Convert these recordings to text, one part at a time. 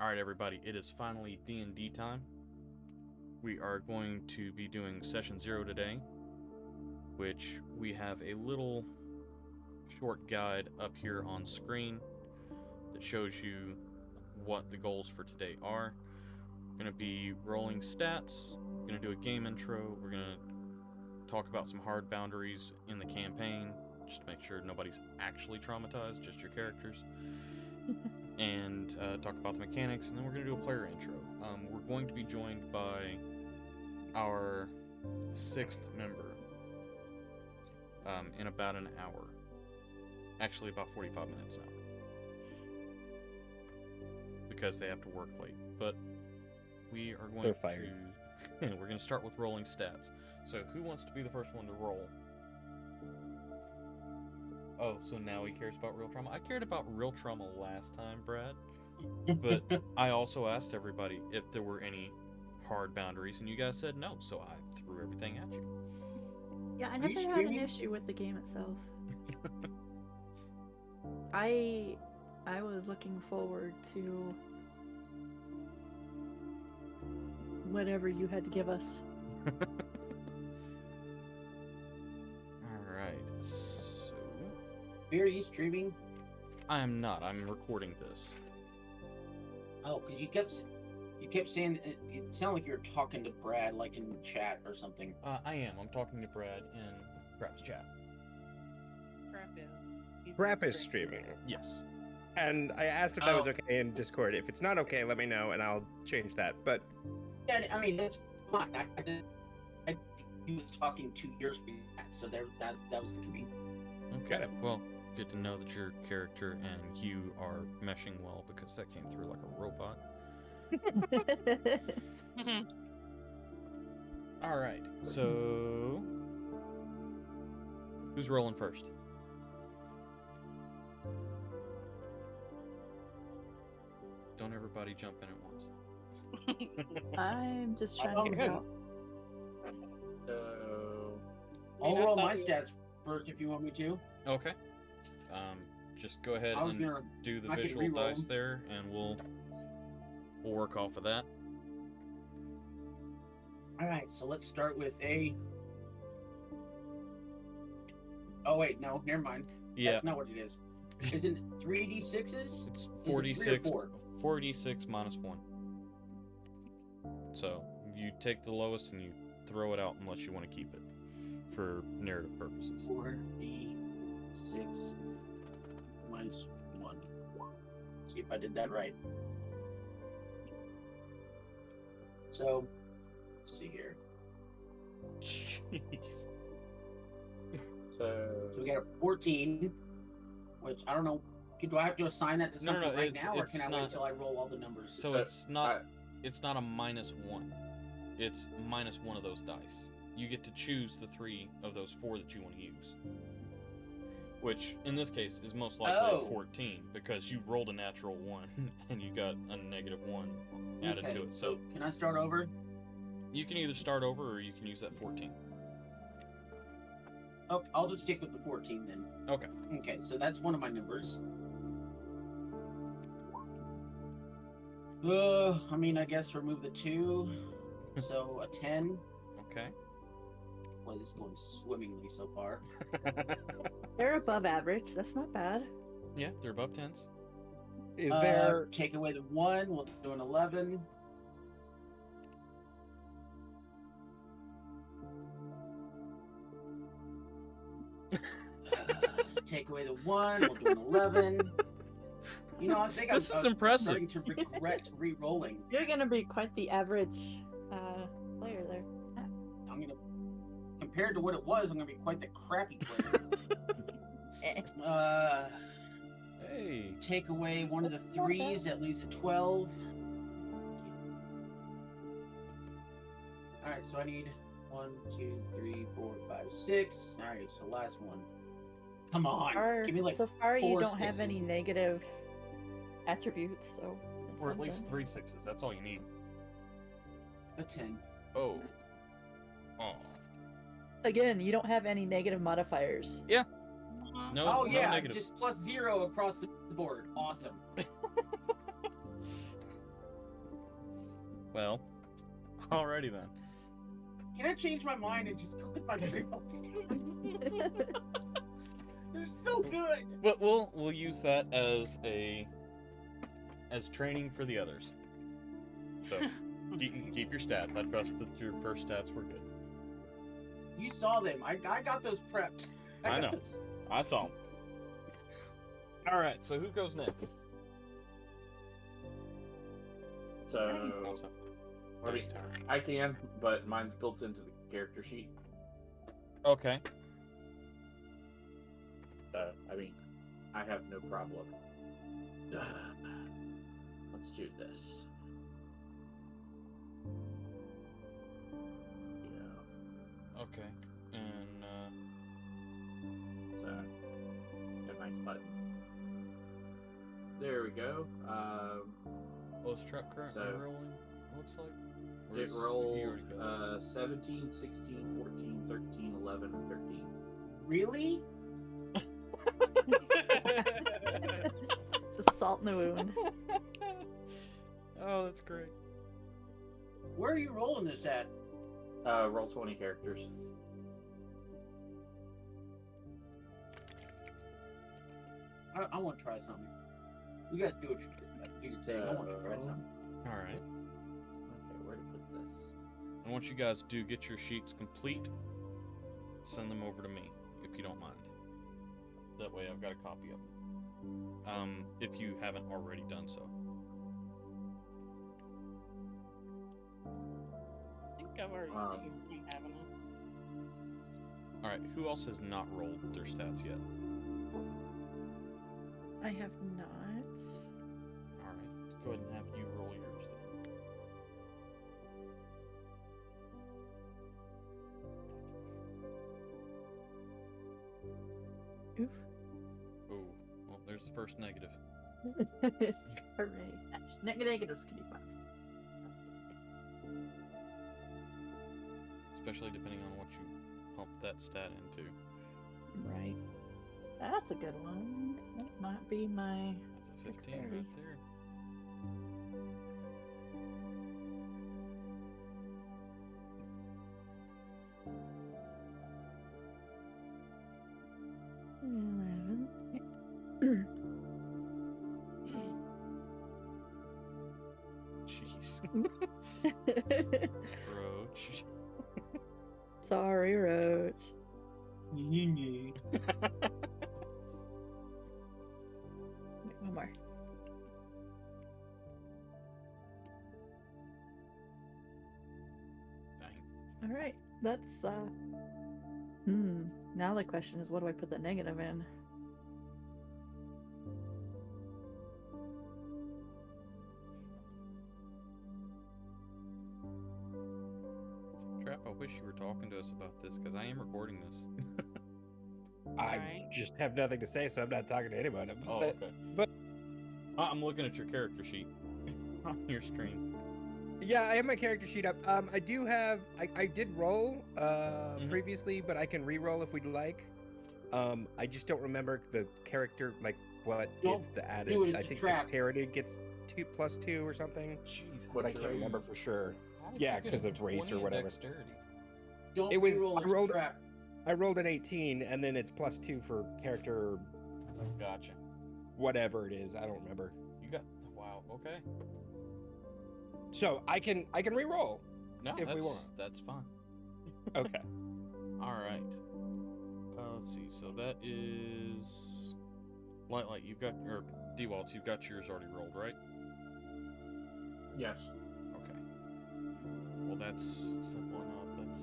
Alright everybody, it is finally D&D time. We are going to be doing session 0 today, which we have a little short guide up here on screen that shows you what the goals for today are. We're going to be rolling stats, we're going to do a game intro, we're going to talk about some hard boundaries in the campaign, just to make sure nobody's actually traumatized, just your characters. And talk about the mechanics, and then we're going to do a player intro. We're going to be joined by our 6th member in about an hour. Actually, about 45 minutes now. Because they have to work late. But we are going we're going to start with rolling stats. So who wants to be the first one to roll? Oh, so now he cares about real trauma? I cared about real trauma last time, Brad. But I also asked everybody if there were any hard boundaries, and you guys said no, so I threw everything at you. Yeah, I never had an issue with the game itself. I was looking forward to whatever you had to give us. Alright, Are you streaming? I am not. I'm recording this. Oh, because you kept saying it sounded like you were talking to Brad, like in chat or something. I am. I'm talking to Brad in Crap's chat. Crap is streaming. Yes. And I asked if that was okay in Discord. If it's not okay, let me know and I'll change that. But yeah, I mean that's fine. He was talking 2 years ago, so that was the convenience. Okay. Well, good to know that your character and you are meshing well, because that came through like a robot. All right. So, who's rolling first? Don't everybody jump in at once. I'm just trying to figure out. I'll roll my stats first if you want me to. Okay. Just go ahead and do the visual dice there, and we'll work off of that. All right, so let's start with a. Oh wait, no, never mind. Yeah. That's not what it is. Is it 3d6s? It's 46. Is it 46 minus 1. So you take the lowest and you throw it out unless you want to keep it for narrative purposes. 4d6 minus 1. Let's see if I did that right. So, let's see here. Jeez. So we got a 14, which I don't know. Do I have to assign that to something right now, or can I wait until I roll all the numbers? So it's not a minus 1. It's minus 1 of those dice. You get to choose the 3 of those 4 that you want to use. Which, in this case, is most likely a 14, because you rolled a natural 1, and you got a negative 1 added to it. So can I start over? You can either start over, or you can use that 14. Okay, I'll just stick with the 14 then. Okay. Okay, so that's one of my numbers. I mean, I guess remove the 2. So a 10. Okay. Well, this is going swimmingly so far. They're above average. That's not bad. Yeah, they're above 10s. Is there... Take away the 1. We'll do an 11. Take away the 1. We'll do an 11. You know, I think this is impressive. Starting to regret re-rolling. You're gonna be quite the average player there. I'm gonna, compared to what it was, I'm gonna be quite the crappy player. Hey. Take away one of the 3s, that leaves it 12. All right, so I need 1, 2, 3, 4, 5, 6. All right, so last one. Come on, give me like so far you don't 6s. have any negative attributes, so that's Or at least something. 3 6s. That's all you need. A 10. Oh. Again, you don't have any negative modifiers. Yeah. No. Oh yeah, negative. just +0 across the board. Awesome. Well, alrighty then. Can I change my mind and just go with my default stats? They're so good. But we'll use that as training for the others. So keep your stats. I trust that your first stats were good. You saw them. I got those prepped. I know. Those... I saw them. All right. So who goes next? So, Also, I mean, Dave's turn. I can, but mine's built into the character sheet. Okay. I mean, I have no problem. Let's do this. Yeah. Okay. And So, got a nice button. There we go. is truck currently So- rolling? Looks like. Or It is- rolled he already got it? 17, 16, 14, 13, 11, and 13. Really? Just salt in the wound. Oh, that's great. Where are you rolling this at? Roll 20 characters. I want to try something. You guys do what you say. I want to try something. All right. Okay, where to put this? And once you guys do get your sheets complete, send them over to me if you don't mind. That way, I've got a copy of them. If you haven't already done so. I think I've already seen you having it. All right. Who else has not rolled their stats yet? I have not. All right. Let's go ahead and have you roll yours then. Oof. Oh, well, there's the first negative. Hooray. Negatives can be fun. Especially depending on what you pump that stat into. Right. That's a good one. That might be my... That's a 15 right Dexterity. there. Jeez. Roach. Sorry, Roach. Yeah. One more. Dang. All right. That's Now the question is, what do I put the negative in? Trap, I wish you were talking to us about this because I am recording this. I Right. just have nothing to say, so I'm not talking to anybody. Oh, okay. but- I'm looking at your character sheet on your screen. Yeah, I have my character sheet up. I do have. I did roll previously, but I can re-roll if we'd like. I just don't remember the character, like what Don't is the added. do it, I it's a think trap. dexterity gets +2 or something, Jeez, but I That's can't right. remember for sure. how did Yeah, you get 'cause a of race 20 or in whatever. Dexterity? Don't It was- reroll, I it's a rolled- trap. I rolled an 18, and then it's +2 for character, Gotcha. whatever it is. I don't remember. You got wow. Okay. So I can re-roll. No, If we that's want. that's fine. Okay. All right. Let's see. So that is Light. You've got or D-Waltz. You've got yours already rolled, right? Yes. Okay. Well, that's simple enough. That's.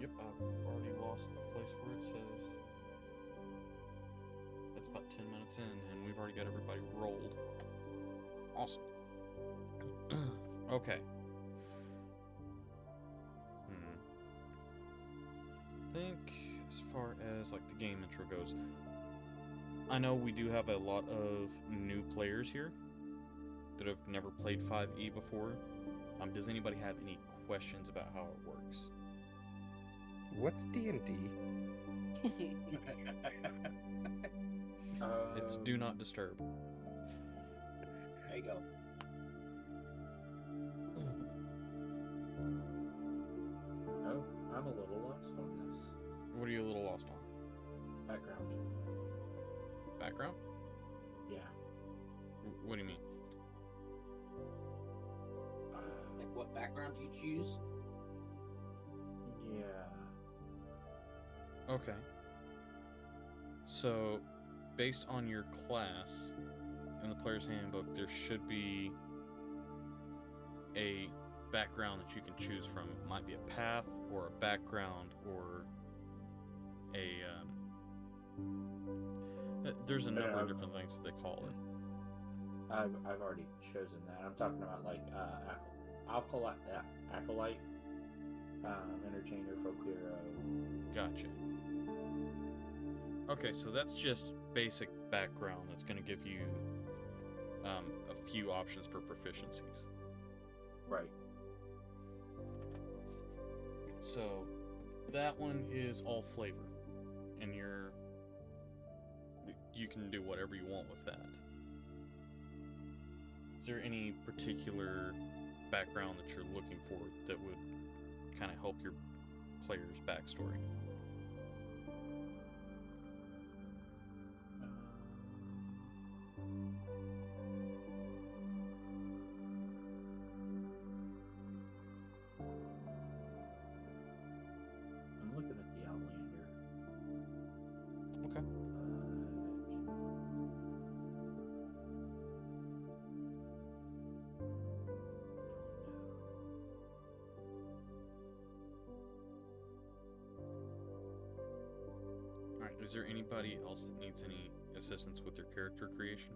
Yep, I've already lost the place where it says. That's about 10 minutes in, and we've already got everybody rolled. Awesome. Okay. I think as far as like the game intro goes, I know we do have a lot of new players here that have never played 5e before. Does anybody have any questions about how it works? What's D&D? It's do not disturb. There you go. background. Background? Yeah. What do you mean? Like, what background do you choose? Yeah. Okay. So, based on your class in the player's handbook, there should be a background that you can choose from. It might be a path or a background or a there's a number of different things that they call it. I've already chosen that. I'm talking about like acolyte, entertainer, folk hero. Gotcha. Okay, so that's just basic background. That's going to give you a few options for proficiencies. Right. So that one is all flavor, and you can do whatever you want with that. Is there any particular background that you're looking for that would kind of help your player's backstory? I'm looking at the Outlander. Okay. All right. Is there anybody else that needs any assistance with their character creation,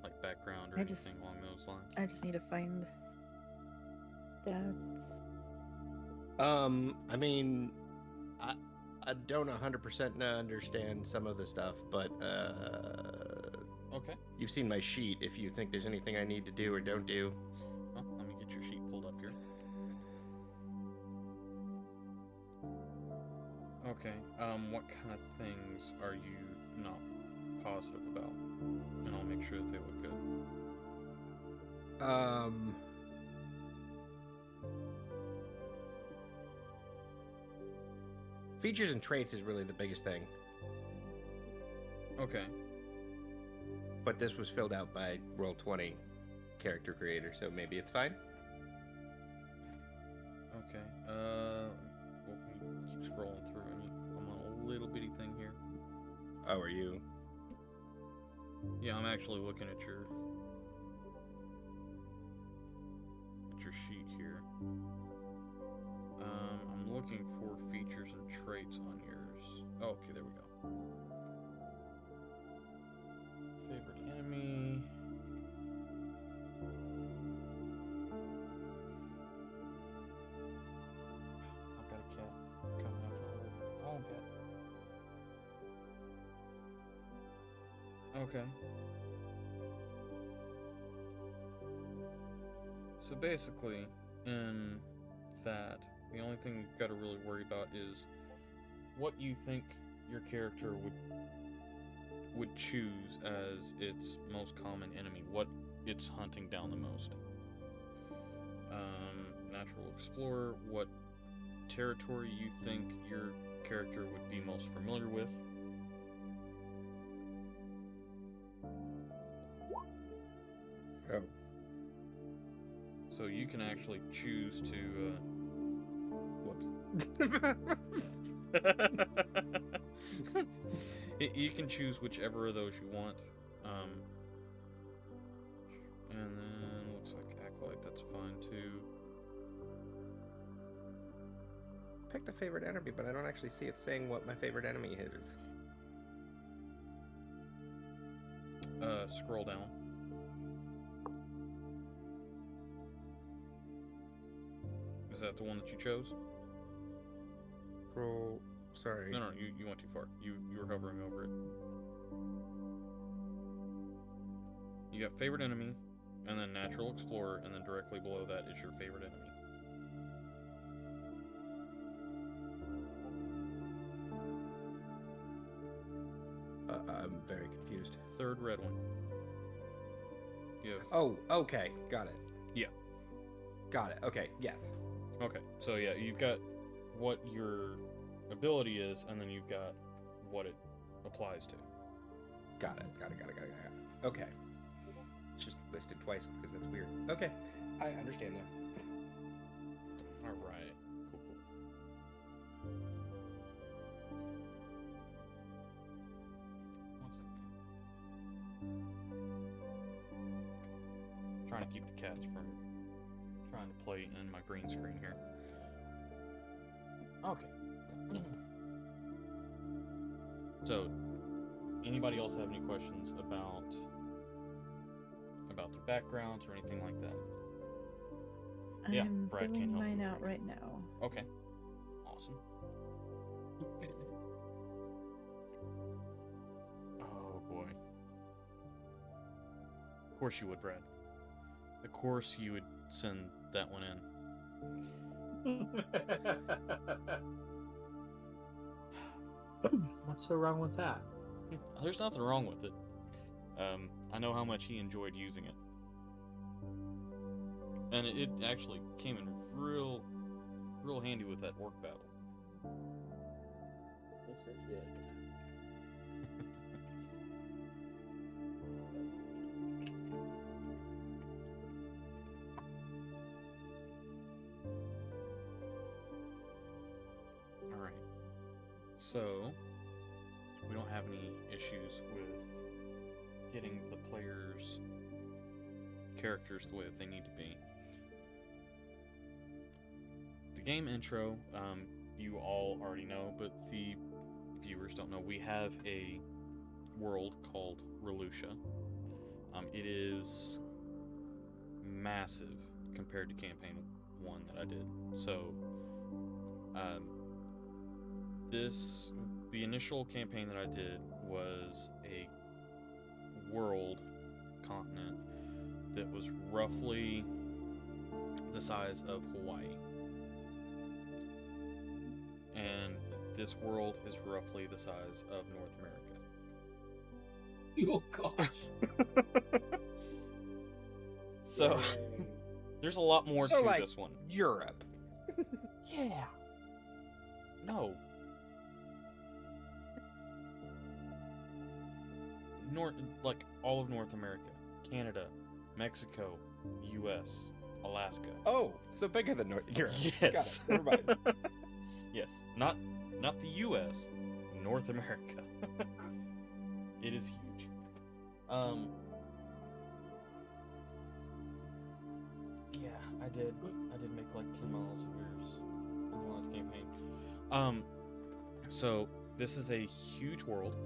like background or anything along those lines? I just need to find stats. I mean, I don't 100% understand some of the stuff, but Okay. you've seen my sheet. If you think there's anything I need to do or don't do. Well, let me get your sheet pulled up here. Okay. What kind of things are you not positive about? And I'll make sure that they look good. Features and traits is really the biggest thing, Okay. but this was filled out by Roll20 character creator, so maybe it's fine. Okay. Well, we keep scrolling through. I'm on a little bitty thing here. Oh, are you? Yeah, I'm actually looking at your sheet here. I'm looking for features and traits on yours. Oh, okay, there we go. Favorite enemy. I've got a cat coming after her own cat. Okay. So basically, in that, the only thing you've got to really worry about is what you think your character would choose as its most common enemy, what it's hunting down the most. Natural explorer, what territory you think your character would be most familiar with. Oh. So you can actually choose to Whoops. you can choose whichever of those you want. And then looks like acolyte, that's fine too. Picked a favorite enemy, but I don't actually see it saying what my favorite enemy is. Scroll down. Is that the one that you chose? Roll. Sorry. No, you went too far. You were hovering over it. You got favorite enemy, and then natural explorer, and then directly below that is your favorite enemy. I'm very confused. Third red one. You have... Oh, okay. Got it. Yeah. Got it. Okay, yes. Okay, so yeah, you've got what your ability is, and then you've got what it applies to. Got it. Okay. It's just listed twice because that's weird. Okay, I understand now. All right. Cool. Trying to keep the cats from trying to play in my green screen here. Okay. So, anybody else have any questions about their backgrounds or anything like that? Yeah, I'm Brad can't filling help mine you. out right now. Okay. Awesome. Oh boy. Of course you would, Brad. Of course you would send that one in. What's so wrong with that? There's nothing wrong with it. I know how much he enjoyed using it. And it actually came in real handy with that orc battle. Yes, it did. Alright. So, we don't have any issues with getting the players' characters the way that they need to be. The game intro, you all already know, but the viewers don't know. We have a world called Relucia. It is massive compared to campaign 1 that I did. So, the initial campaign that I did was a world continent that was roughly the size of Hawaii. And this world is roughly the size of North America. Oh gosh. So, there's a lot more So, to like, this one. Europe. Yeah. No. Like all of North America, Canada, Mexico, U.S., Alaska. Oh, so bigger than Europe. Yes. Got it. Never mind. Yes. Not the U.S., North America. It is huge. Yeah, I did make like 10 miles of yours in the last campaign. So this is a huge world.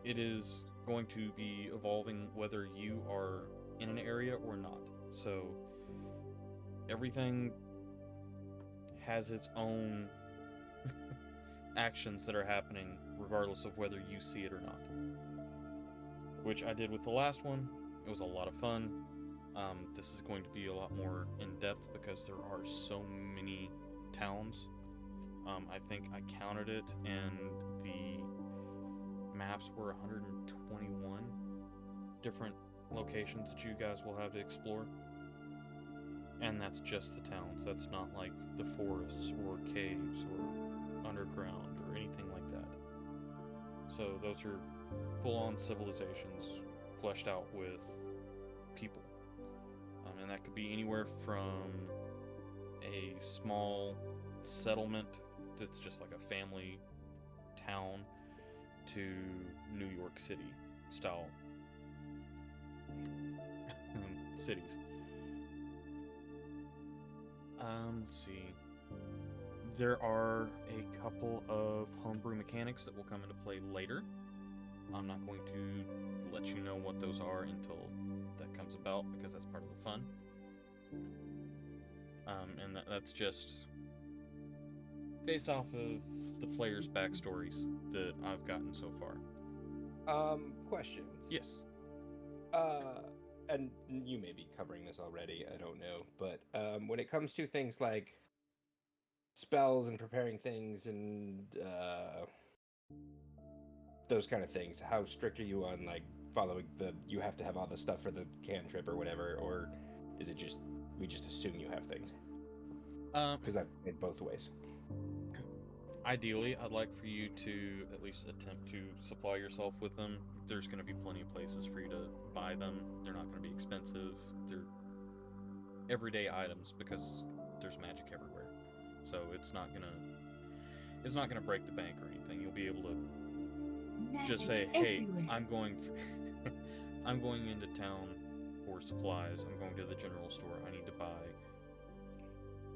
It is going to be evolving whether you are in an area or not. So everything has its own actions that are happening regardless of whether you see it or not. Which I did with the last one. It was a lot of fun. This is going to be a lot more in-depth because there are so many towns. I think I counted it, and the maps were 121 different locations that you guys will have to explore. And that's just the towns. That's not like the forests or caves or underground or anything like that. So those are full-on civilizations fleshed out with people. And that could be anywhere from a small settlement that's just like a family town to New York City style cities. Let's see. There are a couple of homebrew mechanics that will come into play later. I'm not going to let you know what those are until that comes about because that's part of the fun. And that's just based off of the players' backstories that I've gotten so far. Questions. Yes. And you may be covering this already, I don't know, but when it comes to things like spells and preparing things and those kind of things, how strict are you on like following you have to have all the stuff for the cantrip or whatever, or is it just we just assume you have things? Because I've played both ways. Ideally, I'd like for you to at least attempt to supply yourself with them. There's going to be plenty of places for you to buy them. They're not going to be expensive. They're everyday items because there's magic everywhere. So it's not gonna break the bank or anything. You'll be able to just say, "Hey, I'm going I'm going into town for supplies. I'm going to the general store. I need to buy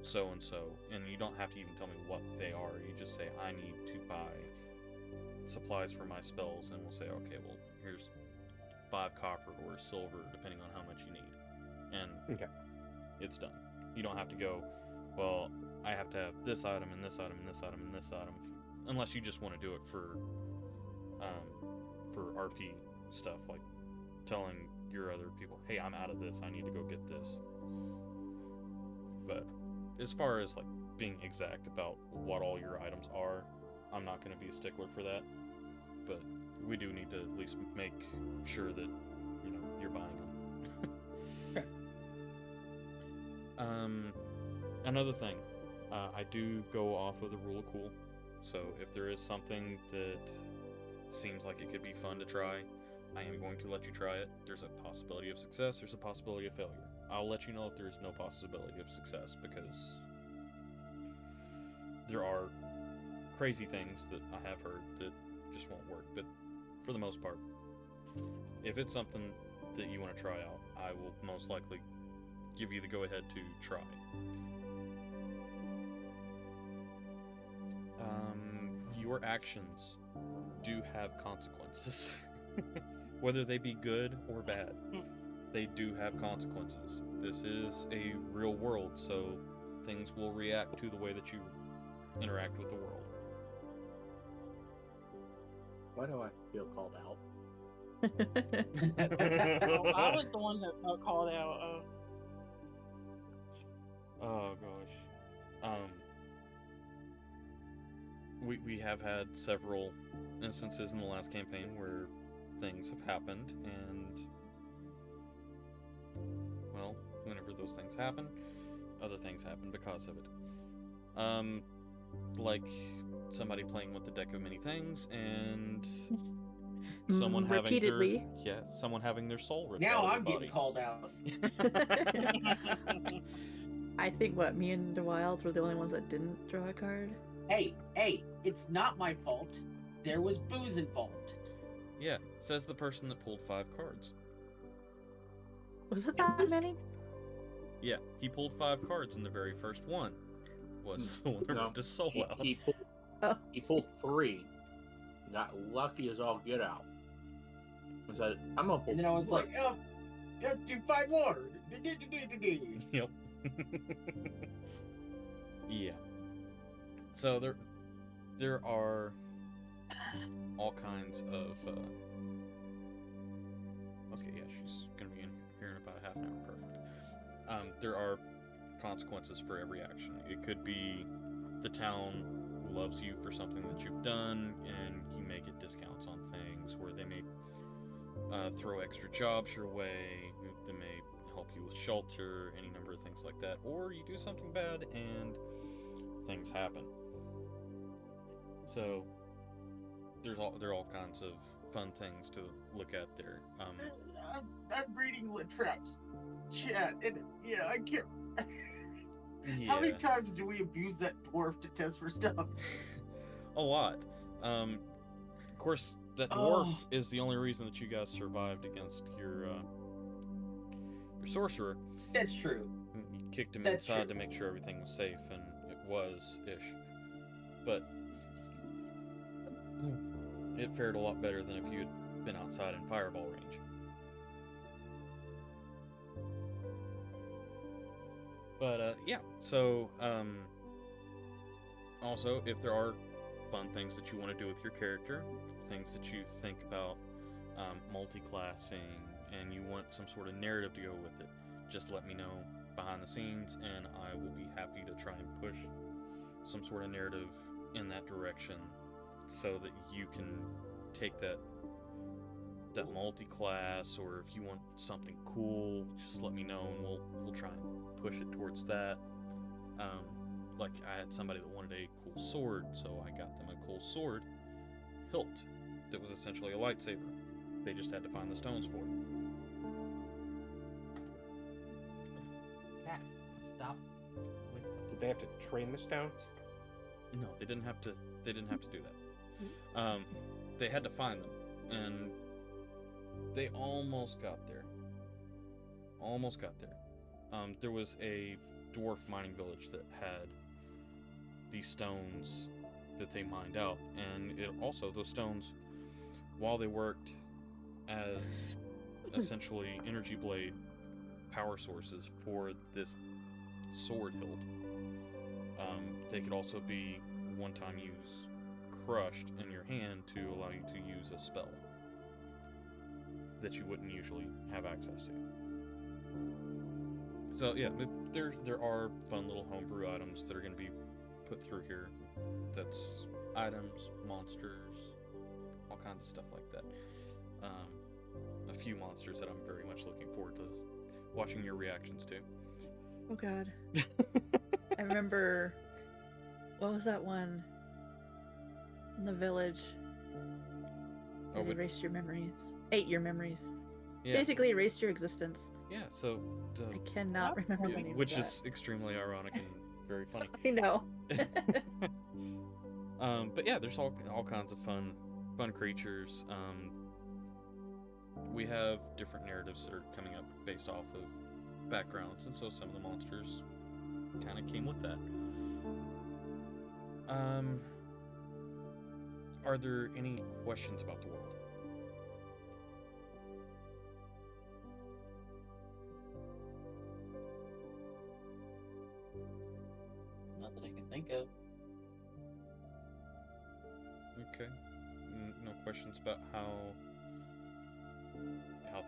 so and so." And you don't have to even tell me what they are. You just say, "I need to buy supplies for my spells," and we'll say, "Okay, well, here's 5 copper or silver, depending on how much you need." And Okay. it's done. You don't have to go, "Well, I have to have this item and this item and this item and this item," unless you just want to do it for RP stuff, like telling your other people, "Hey, I'm out of this. I need to go get this." But as far as like being exact about what all your items are, I'm not going to be a stickler for that. But we do need to at least make sure that you're buying them. Okay. Another thing, I do go off of the rule of cool. So if there is something that seems like it could be fun to try, I am going to let you try it. There's a possibility of success, there's a possibility of failure. I'll let you know if there's no possibility of success, because there are crazy things that I have heard that just won't work. But for the most part, if it's something that you want to try out, I will most likely give you the go-ahead to try. Your actions do have consequences. Whether they be good or bad, they do have consequences. This is a real world, so things will react to the way that you interact with the world. Why do I feel called out? Oh, I was the one that got called out. Oh gosh. We have had several instances in the last campaign where things have happened, and well, whenever those things happen, other things happen because of it. Like somebody playing with the deck of many things, and someone having repeatedly. someone having their soul ripped Now out I'm of their getting body. called out. I think me and the Wilds were the only ones that didn't draw a card. Hey, it's not my fault. There was booze involved. Yeah, says the person that pulled 5 cards. Was it that many? Yeah, he pulled 5 cards, and the very first one was the one that ripped his soul out. He pulled 3. Got lucky as all get out. I said, "I'm gonna pull." And then I was like, "Oh, let's do 5 more." Yep. Yeah. So there are all kinds of okay, yeah, she's gonna be in here in about a half an hour. Perfect. There are consequences for every action. It could be the town loves you for something that you've done, and you may get discounts on things, where they may throw extra jobs your way. They may help you with shelter, any number of things like that. Or you do something bad and things happen. So there are all kinds of fun things to look at there. I'm reading Latrap's chat, and yeah, I can't. Yeah. How many times do we abuse that dwarf to test for stuff? A lot. Of course, that dwarf is the only reason that you guys survived against your sorcerer. That's true. You kicked him That's inside true. to make sure everything was safe, and it was-ish. But it fared a lot better than if you had been outside in fireball range. But yeah, so also, if there are fun things that you want to do with your character, things that you think about multi-classing, and you want some sort of narrative to go with it, just let me know behind the scenes, and I will be happy to try and push some sort of narrative in that direction, so that you can take that multi-class, or if you want something cool, just let me know, and we'll try and push it towards that. like I had somebody that wanted a cool sword, so I got them a cool sword hilt that was essentially a lightsaber. They just had to find the stones for it. Cat, stop with. Did they have to train the stones? No, they didn't have to. They didn't have to do that. They had to find them, and they almost got there. Almost got there. There was a dwarf mining village that had these stones that they mined out, and it also those stones, while they worked as essentially energy blade power sources for this sword hilt, they could also be one-time use crushed in your hand to allow you to use a spell that you wouldn't usually have access to. So yeah, there are fun little homebrew items that are going to be put through here. That's items, monsters, all kinds of stuff like that. A few monsters that I'm very much looking forward to watching your reactions to. Oh god. I remember, what was that one in the village Oh, that erased your memories? Ate your memories. Yeah, Basically erased your existence. yeah. So, I cannot remember the yeah, name of which that. is extremely ironic and very funny. I know. But yeah, there's all kinds of fun creatures. We have different narratives that are coming up based off of backgrounds, and so some of the monsters kind of came with that. Are there any questions about the world? Not that I can think of. Okay. No questions about how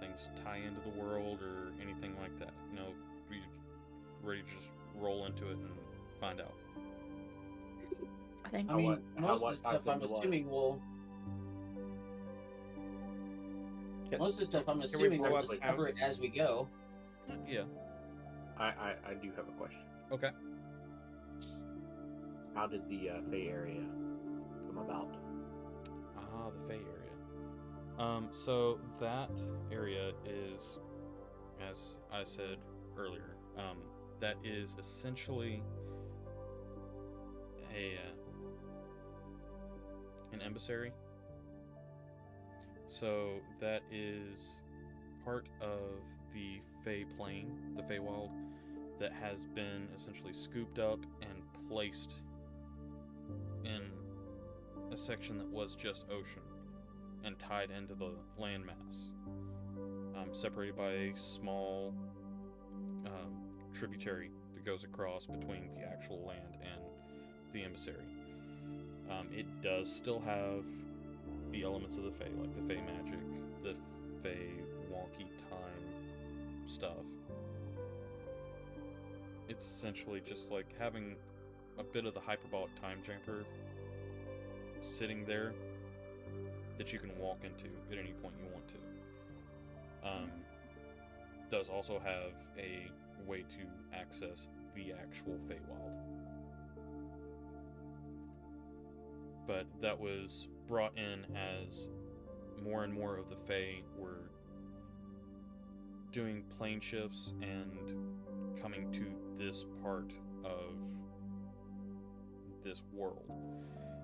things tie into the world or anything like that. No, we ready to just roll into it and find out. I think I mean, how most what of the stuff ties I'm into what? assuming will. Can- Most of the stuff I'm we assuming blow we'll up discover it sounds? as we go. Yeah. I do have a question. Okay. How did the Fey area come about? Ah, the Fey area. So that area is, as I said earlier, that is essentially an emissary. So that is part of the Fey Plain, the Feywild, that has been essentially scooped up and placed in a section that was just ocean and tied into the landmass, separated by a small tributary that goes across between the actual land and the emissary. It does still have the elements of the Fey, like the Fey magic, the Fey wonky time stuff. It's essentially just like having a bit of the hyperbolic time chamber sitting there that you can walk into at any point you want to. Does also have a way to access the actual Feywild. But that was brought in as more and more of the Fey were doing plane shifts and coming to this part of this world,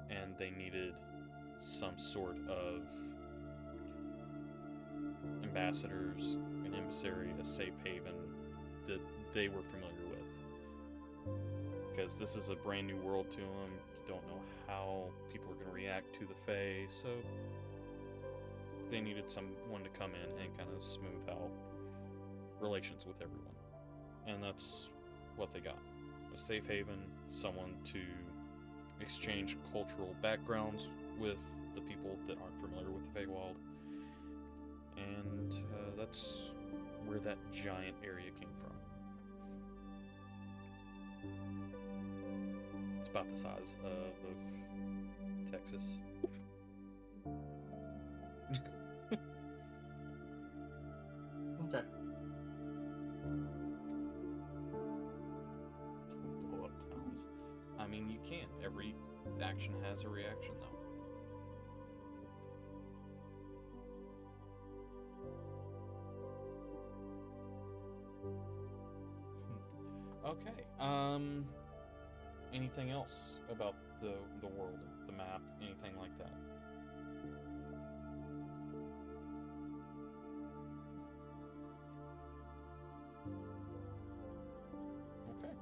and they needed some sort of ambassadors, an emissary, a safe haven that they were familiar with. Because this is a brand new world to them. You don't know how people are going to react to the Fae, so they needed someone to come in and kind of smooth out relations with everyone. And that's what they got. A safe haven, someone to exchange cultural backgrounds with the people that aren't familiar with the Feywild. And that's where that giant area came from. It's about the size of Texas. Okay. Blow up towns. a reaction, though. Okay. Anything else about the world, the map, anything like that? Okay.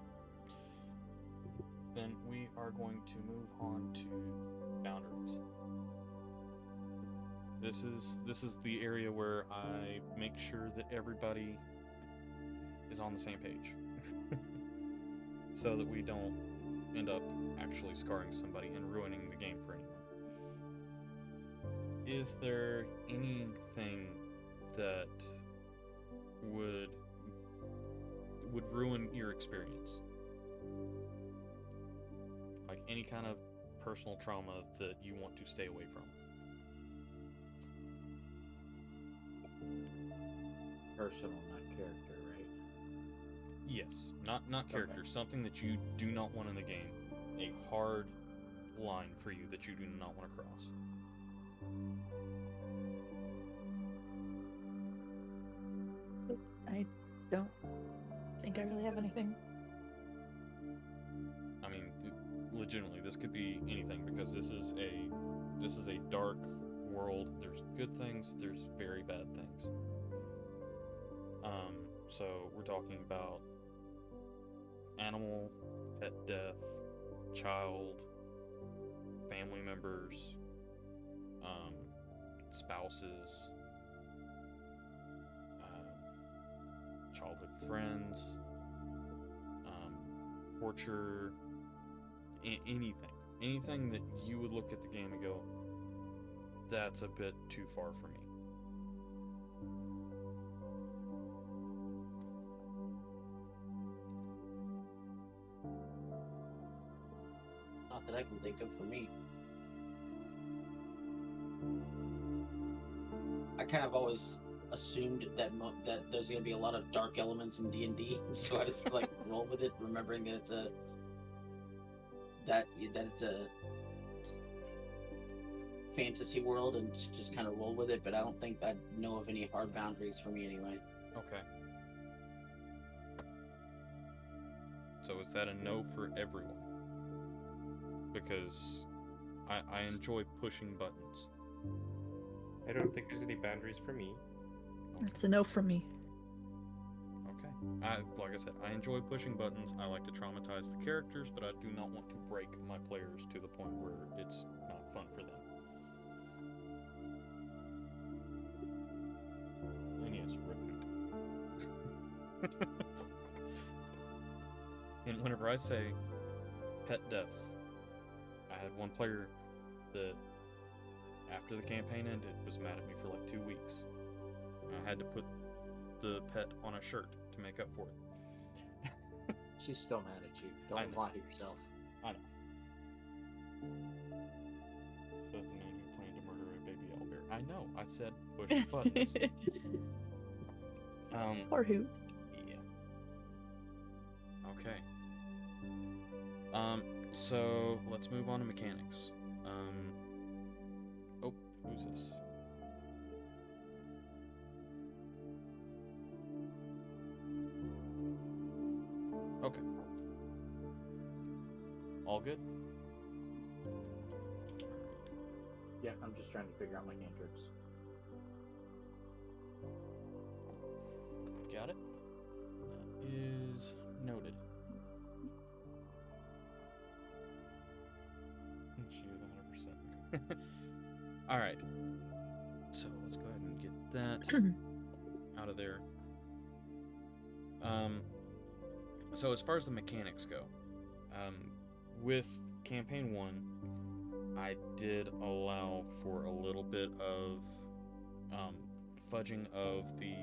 Then we are going to move on to boundaries. This is the area where I make sure that everybody is on the same page. So that we don't end up actually scarring somebody and ruining the game for anyone. Is there anything that would ruin your experience? Like any kind of personal trauma that you want to stay away from? Personal, not character, right? Yes, not character. Okay. Something that you do not want in the game. A hard line for you that you do not want to cross. I don't think I really have anything. I mean, legitimately, this could be anything because this is a dark world. There's good things. There's very bad things. So we're talking about animal, pet death, child, family members, spouses, childhood friends, torture, anything that you would look at the game and go, that's a bit too far for me. Not that I can think of for me. I kind of always assumed that that there's gonna be a lot of dark elements in D&D, so I just like roll with it, remembering that it's a fantasy world, and just kind of roll with it. But I don't think I know of any hard boundaries for me anyway. Okay. So is that a no for everyone? Because I enjoy pushing buttons. I don't think there's any boundaries for me. It's a no from me. Okay. Like I said, I enjoy pushing buttons. I like to traumatize the characters, but I do not want to break my players to the point where it's not fun for them. And yes, reboot. And whenever I say pet deaths, I had one player that, after the campaign ended, was mad at me for like 2 weeks. And I had to put the pet on a shirt to make up for it. She's still mad at you. I Don't know. lie to yourself. I know. Says the man who planned to murder a baby owlbear. I know. I said push buttons. Or hoot. Yeah. Okay. So let's move on to mechanics. Oh, who's this? Okay. All good? Yeah, I'm just trying to figure out my cantrips. Got it. That is noted. She is 100%. Alright. So let's go ahead and get that out of there. So as far as the mechanics go, with campaign 1, I did allow for a little bit of fudging of the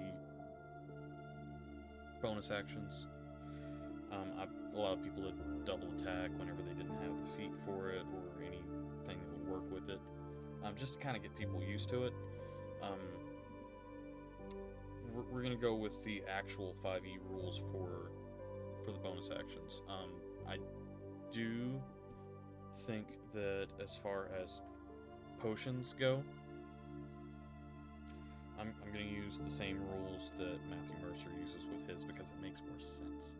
bonus actions. I allowed people to double attack whenever they didn't have the feat for it or anything that would work with it, just to kind of get people used to it. We're gonna go with the actual 5e rules for the bonus actions. I do think that as far as potions go, I'm going to use the same rules that Matthew Mercer uses with his because it makes more sense.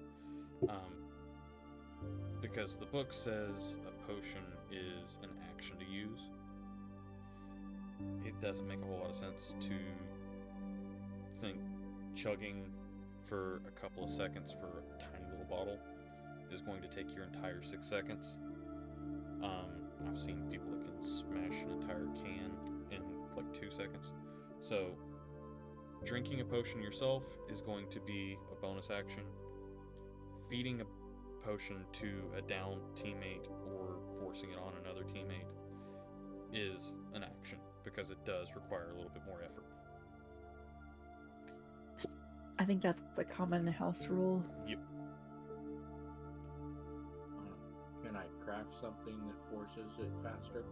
Because the book says a potion is an action to use. It doesn't make a whole lot of sense to think chugging for a couple of seconds for a tiny little bottle is going to take your entire 6 seconds. I've seen people that can smash an entire can in like 2 seconds. So drinking a potion yourself is going to be a bonus action. Feeding a potion to a down teammate or forcing it on another teammate is an action because it does require a little bit more effort. I think that's a common house rule. Yep. Can I craft something that forces it faster?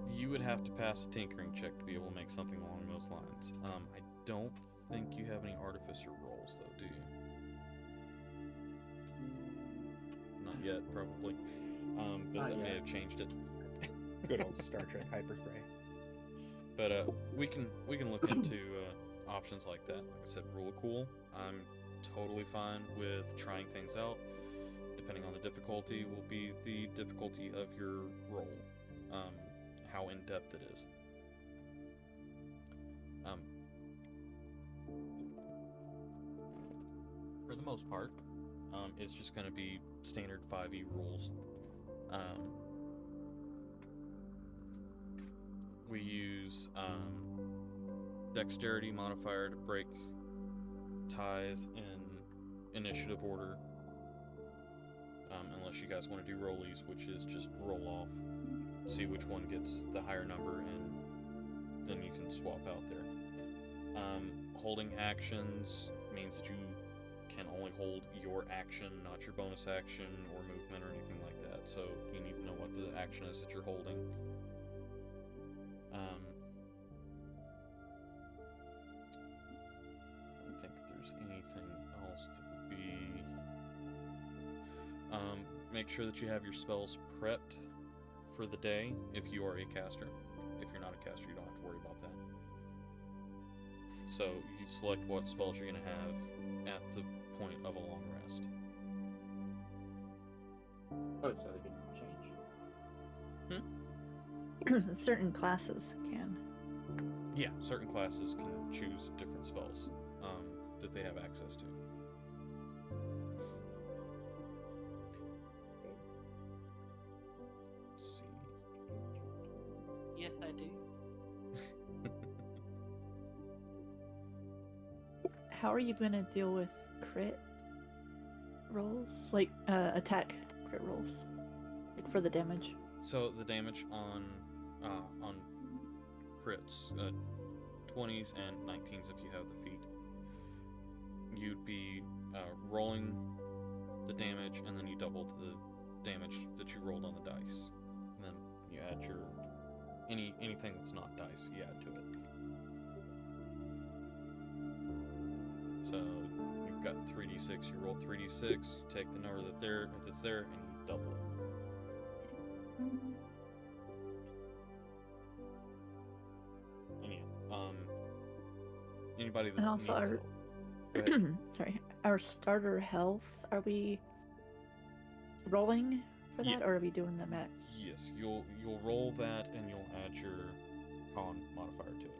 You would have to pass a tinkering check to be able to make something along those lines. I don't think you have any artificer rolls, though, do you? Not yet, probably. But Not that may yet. have changed it. Good old Star Trek hyperspray. But we can look into options like that. Like I said, rule of cool. I'm totally fine with trying things out. Depending on the difficulty, will be the difficulty of your roll. How in depth it is. For the most part, it's just going to be standard 5e rules. We use dexterity modifier to break ties in initiative order. Unless you guys want to do rollies, which is just roll off, see which one gets the higher number, and then you can swap out there. Holding actions means that you can only hold your action, not your bonus action or movement or anything like that. So you need to know what the action is that you're holding. I don't think there's anything else that would be. Make sure that you have your spells prepped for the day if you are a caster. If you're not a caster, you don't have to worry about that. So you select what spells you're going to have at the point of a long rest. Oh, so they didn't change. Certain classes can. Yeah, certain classes can choose different spells that they have access to. Let's see. Yes, I do. How are you gonna deal with crit rolls? Like attack crit rolls? Like for the damage? So the damage on crits, 20s and 19s if you have the feat, you'd be rolling the damage and then you double the damage that you rolled on the dice. And then you add your anything that's not dice, you add to it. So you've got 3d6, you roll 3d6, you take the number that's there, and you double it. Anyhow, anybody that And also needs our Go ahead. sorry, our starter health, are we rolling for that, Yeah. or are we doing them at? Yes, you'll roll that and you'll add your con modifier to it.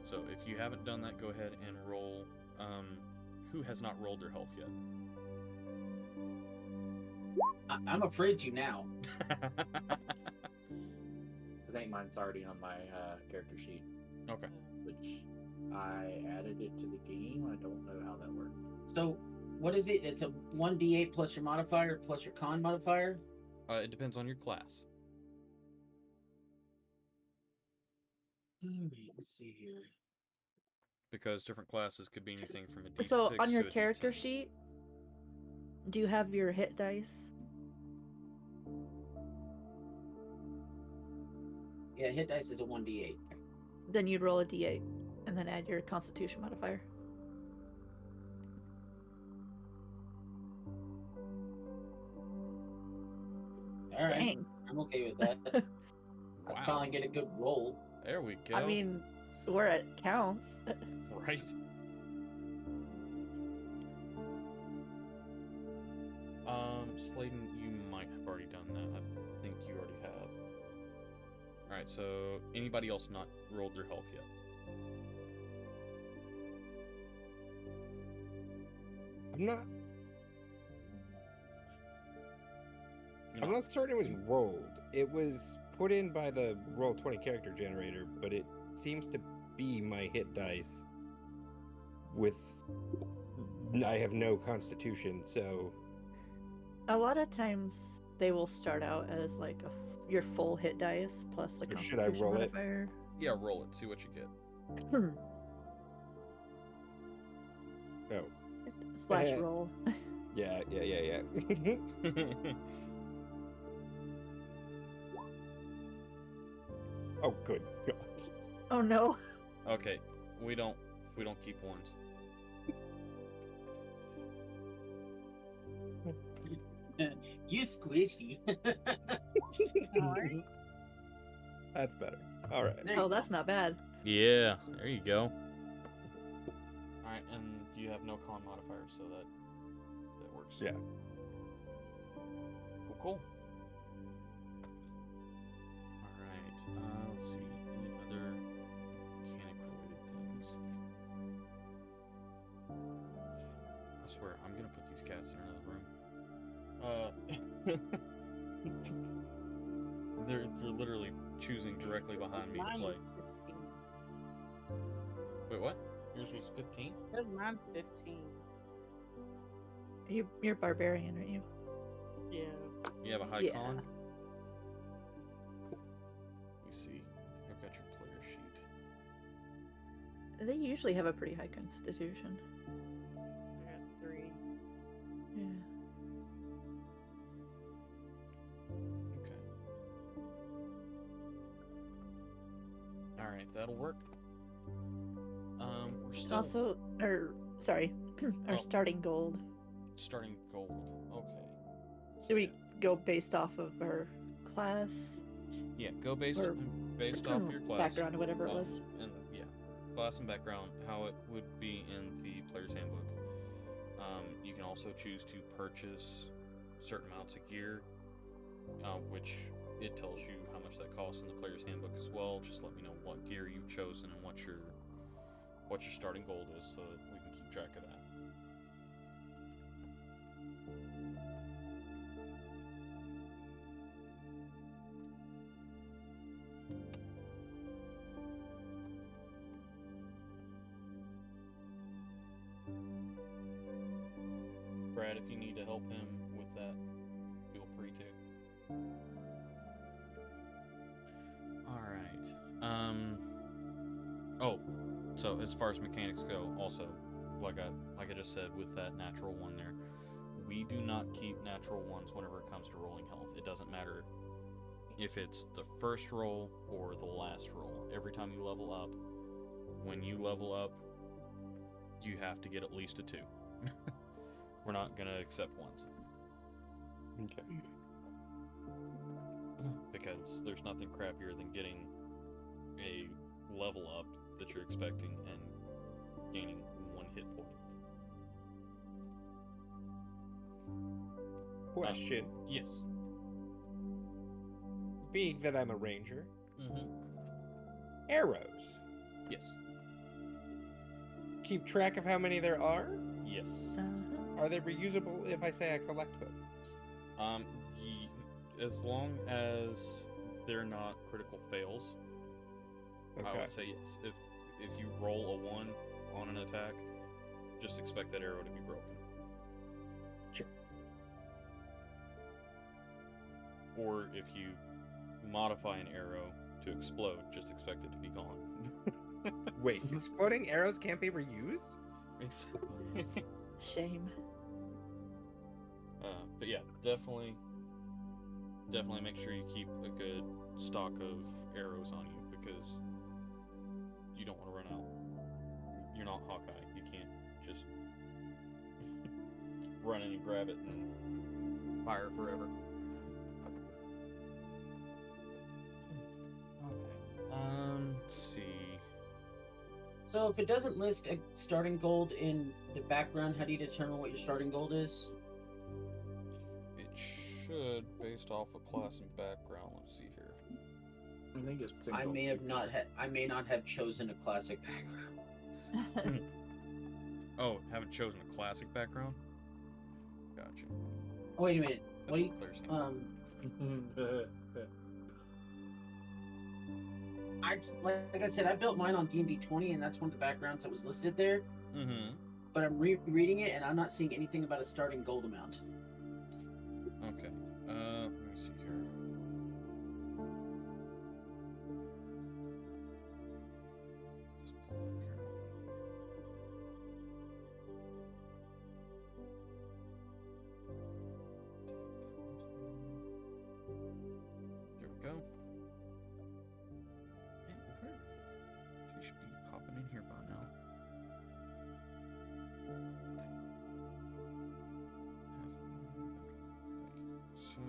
So if you haven't done that, go ahead and roll. Who has not rolled their health yet? I'm afraid to now. I think mine's already on my character sheet, Okay. which I added it to the game. I don't know how that worked. So, what is it? It's a 1d8 plus your modifier plus your con modifier? It depends on your class. Let's see here. Because different classes could be anything from a D6 So on your to a character D10. sheet, do you have your hit dice? Yeah, hit dice is a 1d8. Then you'd roll a d8. And then add your Constitution modifier. All right, Dang. I'm okay with that. I Wow. finally get a good roll. There we go. I mean, where it counts. Right. Sladen, you might have already done that. I think you already have. Alright, so anybody else not rolled their health yet? I'm not. You're I'm not certain it was rolled. It was put in by the Roll20 character generator, but it seems to be my hit dice. With I have no Constitution, so A lot of times they will start out as like your full hit dice plus the So Constitution should I roll it? modifier. Yeah, roll it. See what you get. oh Slash roll. yeah. Oh, good God. Oh no. Okay, we don't keep ones. You squishy. That's better. All right. There you Oh, go. that's not bad. Yeah, there you go. Alright, and you have no con modifiers, so that works. Yeah. Cool. Alright, let's see. Any other mechanic related things? I swear, I'm gonna put these cats in another room. They're literally choosing directly behind me to Mine play. was 15. Wait, what? Yours was 15? Because mine's 15. You're barbarian, aren't you? Yeah. You have a high Yeah. con? Let me see. I've got your player sheet. They usually have a pretty high constitution. I got 3. Yeah. Okay. Alright, that'll work. We're still Also, our Oh. starting gold. starting gold. Okay. Do we go based off of our class? Yeah, go based or based off your class. background or whatever it was? And yeah, class and background, how it would be in the player's handbook. You can also choose to purchase certain amounts of gear, which it tells you how much that costs in the player's handbook as well. Just let me know what gear you've chosen and what your starting gold is, so that we can keep track of that. Brad, if you need to help him with that, feel free to. Alright. Oh, so as far as mechanics go, also, like I just said with that natural one there, we do not keep natural ones whenever it comes to rolling health. It doesn't matter if it's the first roll or the last roll. Every time you level up, when you level up, you have to get at least a 2. We're not gonna accept ones. Okay. Because there's nothing crappier than getting a level up that you're expecting and gaining 1 hit point. Question. Yes. Being that I'm a ranger, Mm-hmm. arrows. Yes. Keep track of how many there are? Yes. Are they reusable if I say I collect them? As long as they're not critical fails, I Okay. would say yes. If you roll a 1 on an attack, just expect that arrow to be broken. Sure. Or if you modify an arrow to explode, just expect it to be gone. Wait, exploding arrows can't be reused? Exactly. Shame. But yeah, definitely make sure you keep a good stock of arrows on you because you don't want to run out. you're not Hawkeye. You can't just run in and grab it and fire forever. Okay. Let's see. So if it doesn't list a starting gold in the background, how do you determine what your starting gold is? It should, based off of class and background. Let's see here. I think it's. I may not have chosen a classic background. Oh, haven't chosen a classic background? Gotcha. Oh, wait a minute. That's What do you, Claire's hand. like I said, I built mine on D&D 20, and that's one of the backgrounds that was listed there. Mm-hmm. But I'm reading it, and I'm not seeing anything about a starting gold amount. Okay. Let me see here. Just pull up here. There we go. She should be popping in here by now. So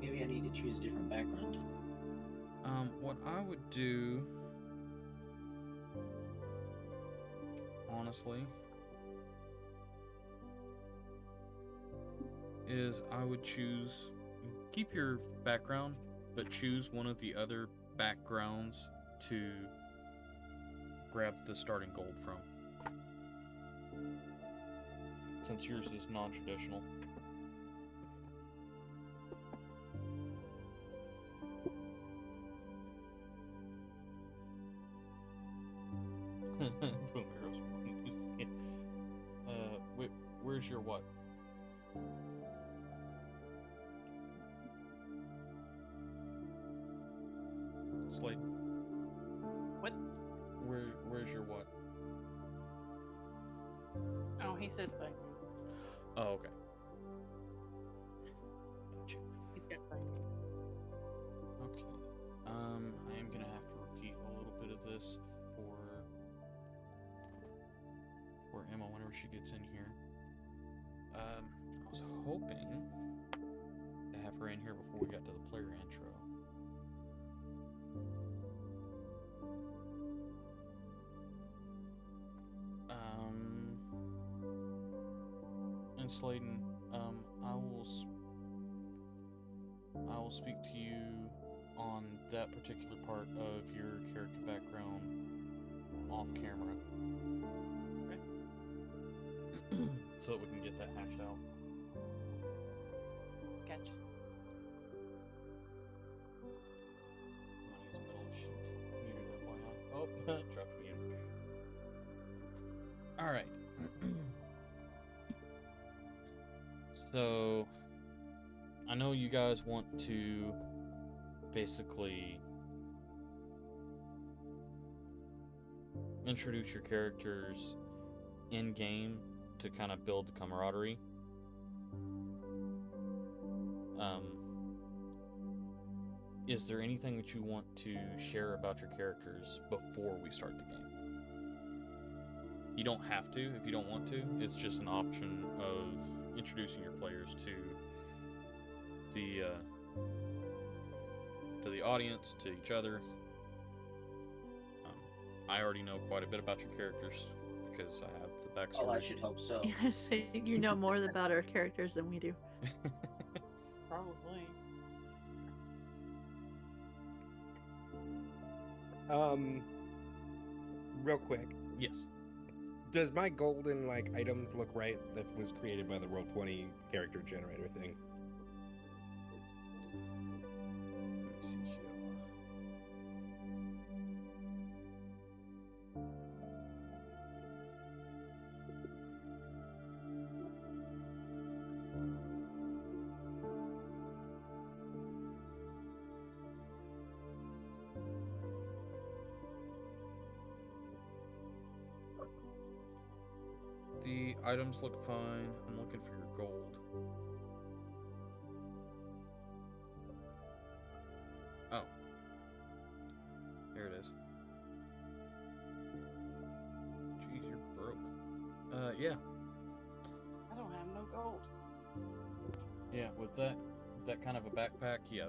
Maybe I need to choose a different background. what I would do, honestly, is I would keep your background, but choose one of the other backgrounds to grab the starting gold from. Since yours is non-traditional. Boom arrows. Where's your what? Slade. What? Where's your what? Oh, he said thing. Oh, okay. Gotcha. He's got thing. Okay. I am gonna have to repeat a little bit of this for Emma whenever she gets in here. I was hoping to have her in here before we got to the player intro. And Sladen, I will speak to you on that particular part of your character background off camera. Okay. So that we can get that hashed out. Gotcha. Money's middle sheet. Muted FYI. Oh, dropped me in. Alright. So, I know you guys want to basically introduce your characters in game to kind of build the camaraderie. Is there anything that you want to share about your characters before we start the game? You don't have to if you don't want to. It's just an option of introducing your players to the audience, to each other. I already know quite a bit about your characters because I have the backstory. Oh, I should hope so. Yes, you know more about our characters than we do. Probably. Real quick, Yes. does my golden items look right? That was created by the Roll20 character generator thing. Let me see here. The items look fine. I'm looking for your gold. Oh. Here it is. Jeez, you're broke. Yeah. I don't have no gold. Yeah, with that kind of a backpack, yeah,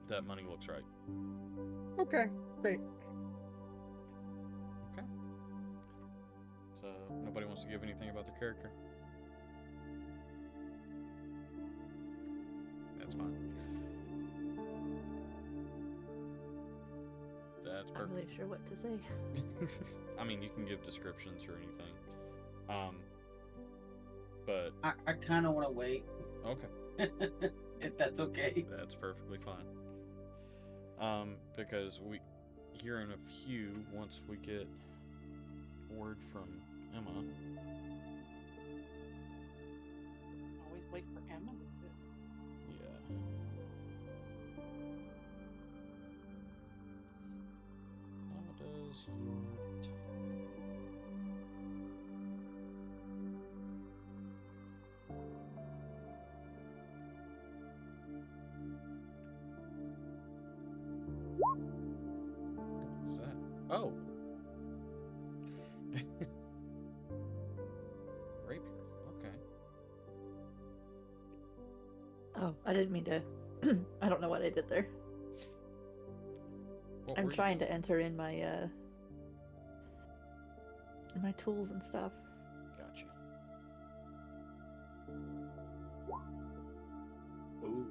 that money looks right. Okay, great. Okay. So, nobody wants to give anything about their character? That's fine. That's I'm perfect. not really sure what to say. I mean, you can give descriptions or anything. But I kind of want to wait. okay, If that's okay. that's perfectly fine. Because here in a few, once we get word from Emma, Always wait for Emma. yeah. How does your What's that? Oh. Rapier. Okay. Oh, I didn't mean to. I don't know what I did there. What I'm were you- trying to enter in my tools and stuff. Gotcha. Ooh.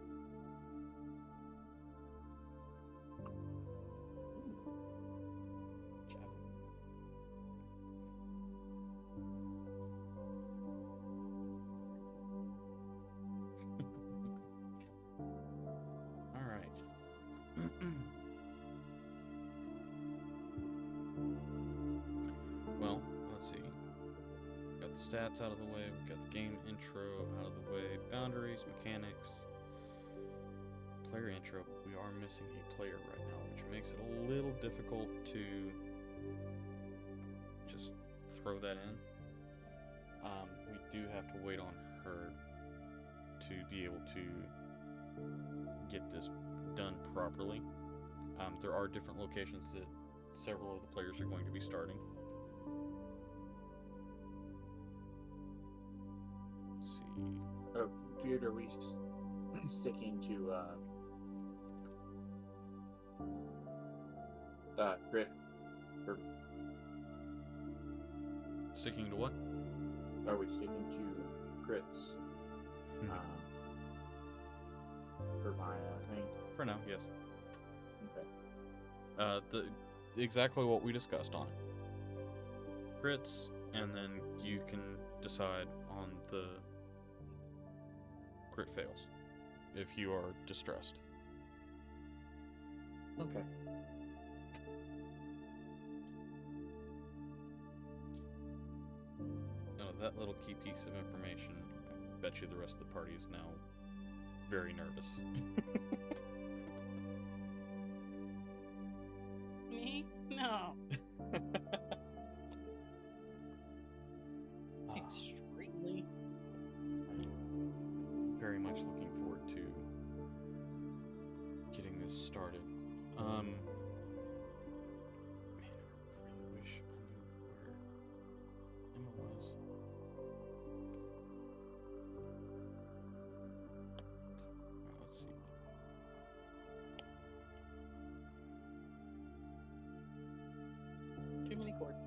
Javelin. All right. Well, let's see. Got the stats out of the way. We got the game intro out of the way. Boundaries, mechanics, player intro. We are missing a player right now, which makes it a little difficult to just throw that in. We do have to wait on her to be able to get this done properly. There are different locations that several of the players are going to be starting. Let's see. Oh, dude, are we sticking to crit? Or Sticking to what? are we sticking to crits? For my thing. For now, yes. Okay. Exactly what we discussed on it. Crits, and then you can decide on the crit fails if you are distressed. Okay. That little key piece of information, I bet you the rest of the party is now very nervous. Me? No. Extremely. Very much looking forward to getting this started. Man, I really wish I knew where Emma was. Alright, let's see. Too many cords.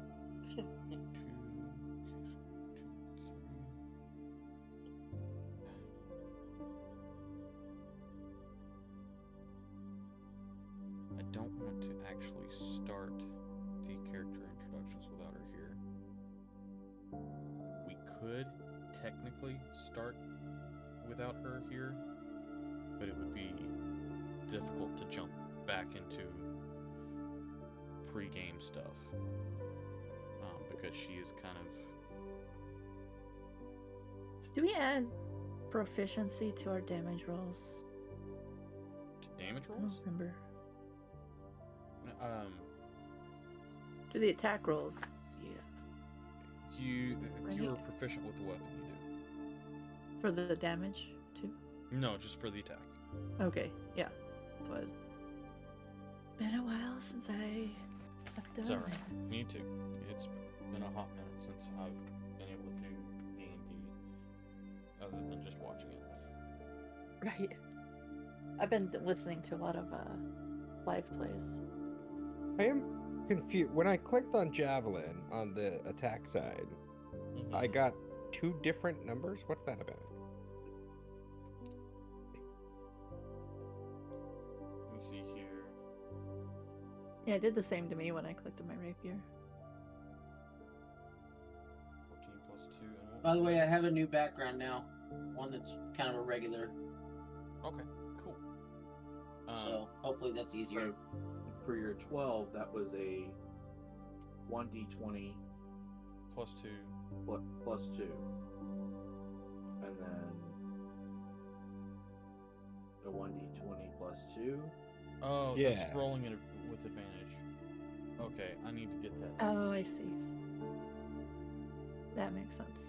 I don't want to actually start the character introductions without her here. We could technically start without her here, but it would be difficult to jump back into pre-game stuff because she is kind of Do we add proficiency to our damage rolls? to damage I don't rolls. remember. Um, To the attack rolls? Yeah. If you Right. are proficient with the weapon, you do. For the damage too. No, just for the attack. Okay, yeah. So it's been a while since I have done It's alright. this. Me too. It's been a hot minute since I've been able to do D&D, other than just watching it. Right. I've been listening to a lot of live plays. I am confused. When I clicked on Javelin on the attack side, I got 2 different numbers. What's that about? Let me see here. Yeah, it did the same to me when I clicked on my rapier. 14 plus 2. And what By the was way, I have a new background now. One that's kind of a regular. it? Okay, cool. So hopefully that's easier. For your 12, that was a 1d20 plus 2. plus 2. And then a 1d20 plus 2. Oh, Yeah. that's rolling it with advantage. Okay, I need to get that. Oh, I see. That makes sense.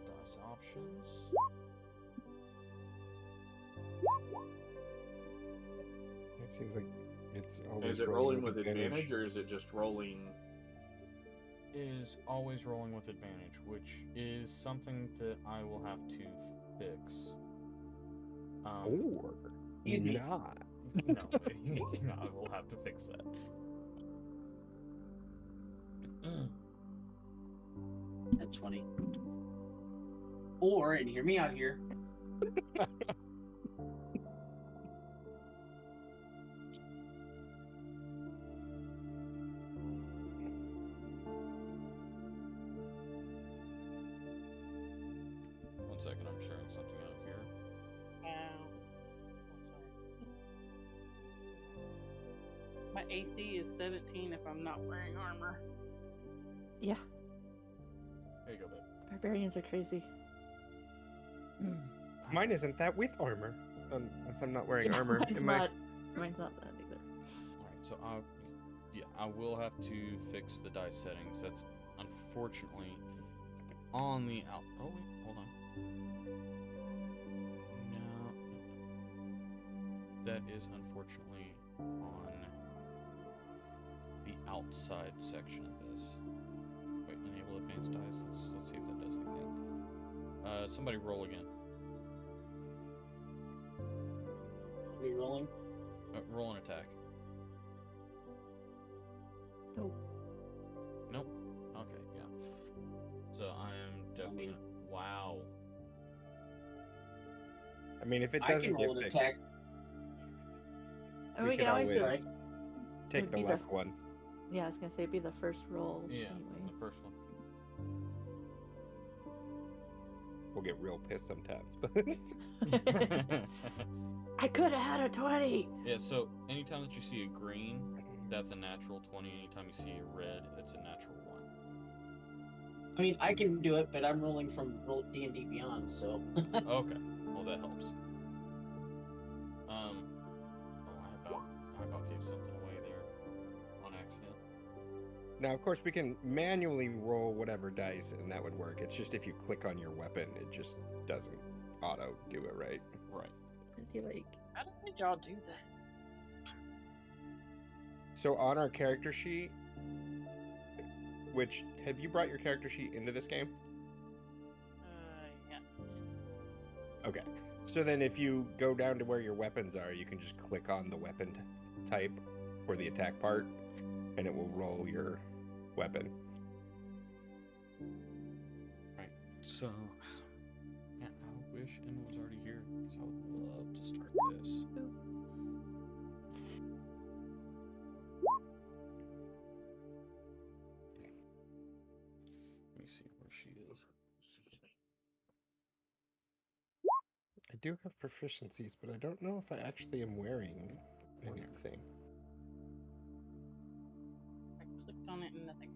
Dice options. It seems like it's always Is it rolling with advantage, or is it just rolling? Is always rolling with advantage, which is something that I will have to fix. Or Excuse me. not. No, I will have to fix that. That's funny. Or, and hear me out here. One second, I'm sharing something out here. My AC is 17 if I'm not wearing armor. Yeah, There you go, babe. barbarians are crazy. Mine isn't that with armor, unless I'm not wearing Yeah, armor. Mine's Am I- not. Mine's not that either. Alright, so I will have to fix the dice settings. That's unfortunately on the out. Oh wait, hold on. No, that is unfortunately on the outside section of this. Wait, enable advanced dice. Let's see if that does anything. Somebody roll again. Are you rolling? Roll an attack. Nope. Nope. Okay, yeah. So I am definitely. Wow. I mean, if it I doesn't can roll get an fixed, attack. Oh, we we could can always always just. take would the be the- left one. Yeah, I was gonna say it'd be the first roll. Yeah, Anyway. the first one. We'll get real pissed sometimes, but I could have had a 20. Yeah, so anytime that you see a green, that's a natural 20. Anytime you see a red, it's a natural 1. I mean, I can do it, but I'm rolling from D&D Beyond, so. Okay, well that helps. Oh, I about gave something away there on accident. now, of course, we can manually roll whatever dice, and that would work. It's just if you click on your weapon, it just doesn't auto do it, right? Right. It'd be like, How did y'all do that? So on our character sheet, which have you brought your character sheet into this game? Yeah. Okay. So then if you go down to where your weapons are, you can just click on the weapon type or the attack part, and it will roll your weapon. Right. So, man, I wish Emma was already here because I would love to start this. Let me see where she is. Excuse me. I do have proficiencies, but I don't know if I actually am wearing anything. I clicked on it and nothing.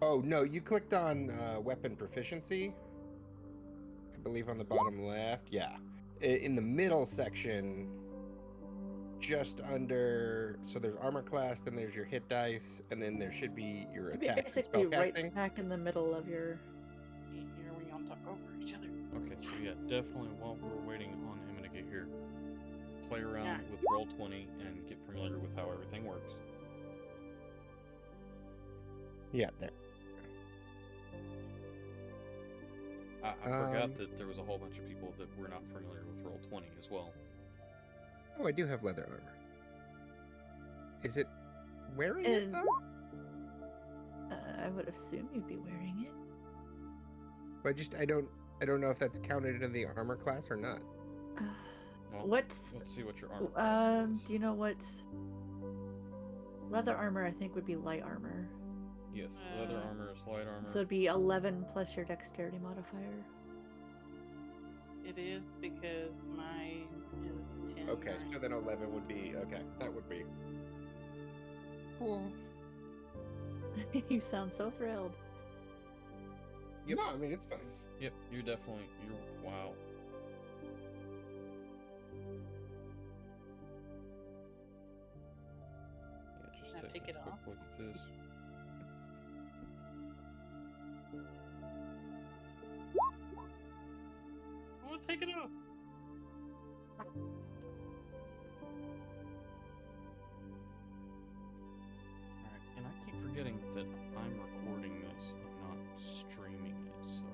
Oh, no, you clicked on weapon proficiency. I believe on the bottom left. Yeah. In the middle section, just under. So there's armor class, then there's your hit dice, and then there should be your You'd be attacks and basically right spellcasting. smack in the middle of your. Here we all talk over each other. Okay, so yeah, definitely while we're waiting on him to get here, play around Yeah. with Roll20 and get familiar with how everything works. Yeah, there. I forgot Um, that there was a whole bunch of people that were not familiar with Roll20 as well. Oh, I do have leather armor. Is it wearing it And- though? I would assume you'd be wearing it. But I don't know if that's counted into the armor class or not. Well, What's let's see what your armor class is. do you know what leather armor I think would be light armor. Yes, leather armor is light armor. So it'd be 11 plus your dexterity modifier. It is because mine is 10. Okay, so then 11 would be okay. That would be cool. You sound so thrilled. No, I mean it's fine. Yep, you're wow. Yeah, just Now take take a it quick off. look at this. I want to take it off. Alright, and I keep forgetting that I'm recording this, I'm not streaming it, so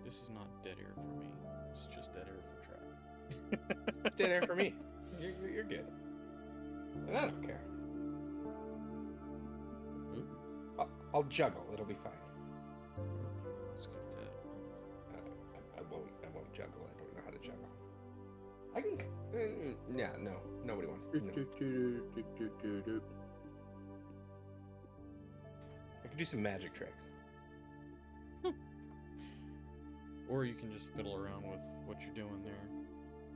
this is not dead air for me. It's just dead air for Trap. Dead air for me. You're good. And I don't care. I'll juggle. It'll be fine. Let's get that. I won't juggle. I don't know how to juggle. I can. Yeah, no. Nobody wants. No. I can do some magic tricks. Or you can just fiddle around with what you're doing there.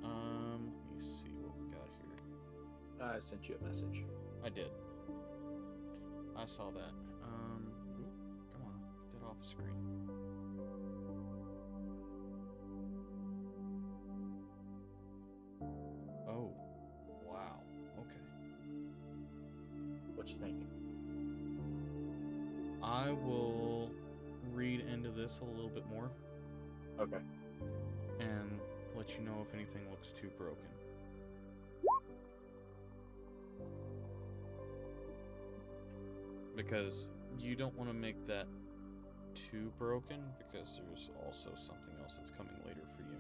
Let me see what we got here. I sent you a message. I did. I saw that. Ooh, come on, get that off the screen. Oh, wow. Okay. What you think? I will read into this a little bit more Okay. and let you know if anything looks too broken. Because you don't want to make that too broken, because there's also something else that's coming later for you.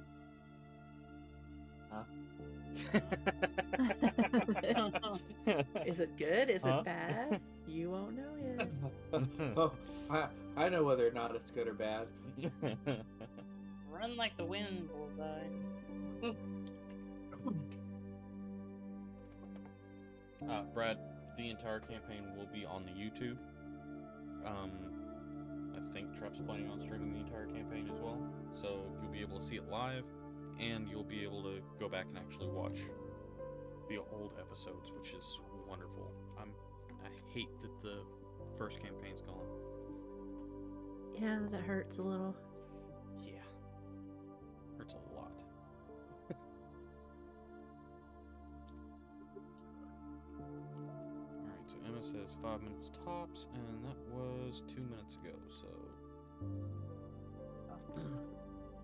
Is it good? Is Huh? it bad? You won't know yet. Oh, I know whether or not it's good or bad. Run like the wind, bullseye. Brad, the entire campaign will be on the YouTube. I think Trap's planning on streaming the entire campaign as well, so you'll be able to see it live, and you'll be able to go back and actually watch the old episodes, which is wonderful. I hate that the first campaign's gone. Yeah, that hurts a little. Yeah, hurts a lot. Alright, so Emma says 5 minutes tops, and that was 2 minutes ago, so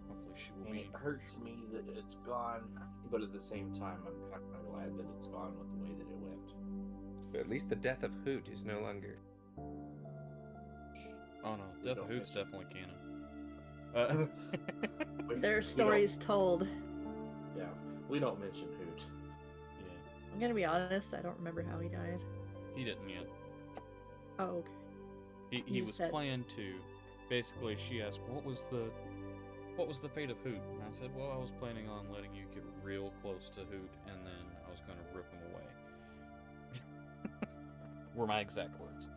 hopefully she will And be. it hurts me that it's gone, but at the same time, I'm kind of glad that it's gone with the way that it went. But at least the death of Hoot is no longer. Oh no, We Death don't of Hoot's mention- definitely canon. There are We stories told. Yeah, we don't mention Hoot. Yeah, I'm gonna be honest, I don't remember how he died. he didn't yet. Oh, okay. He You was said- planned to. Basically, she asked, "What was the fate of Hoot?" And I said, "Well, I was planning on letting you get real close to Hoot, and then I was going to rip him away." Were my exact words.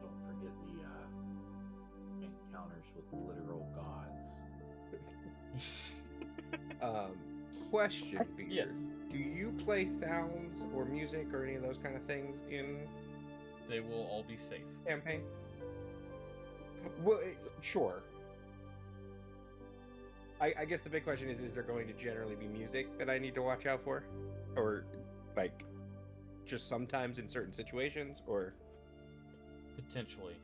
Don't forget the encounters with literal gods. question, Peter. Yes. Do you play sounds or music or any of those kind of things in They will all be safe. campaign? Well, sure. I guess the big question is there going to generally be music that I need to watch out for? Or, like, just sometimes in certain situations? Or... Potentially.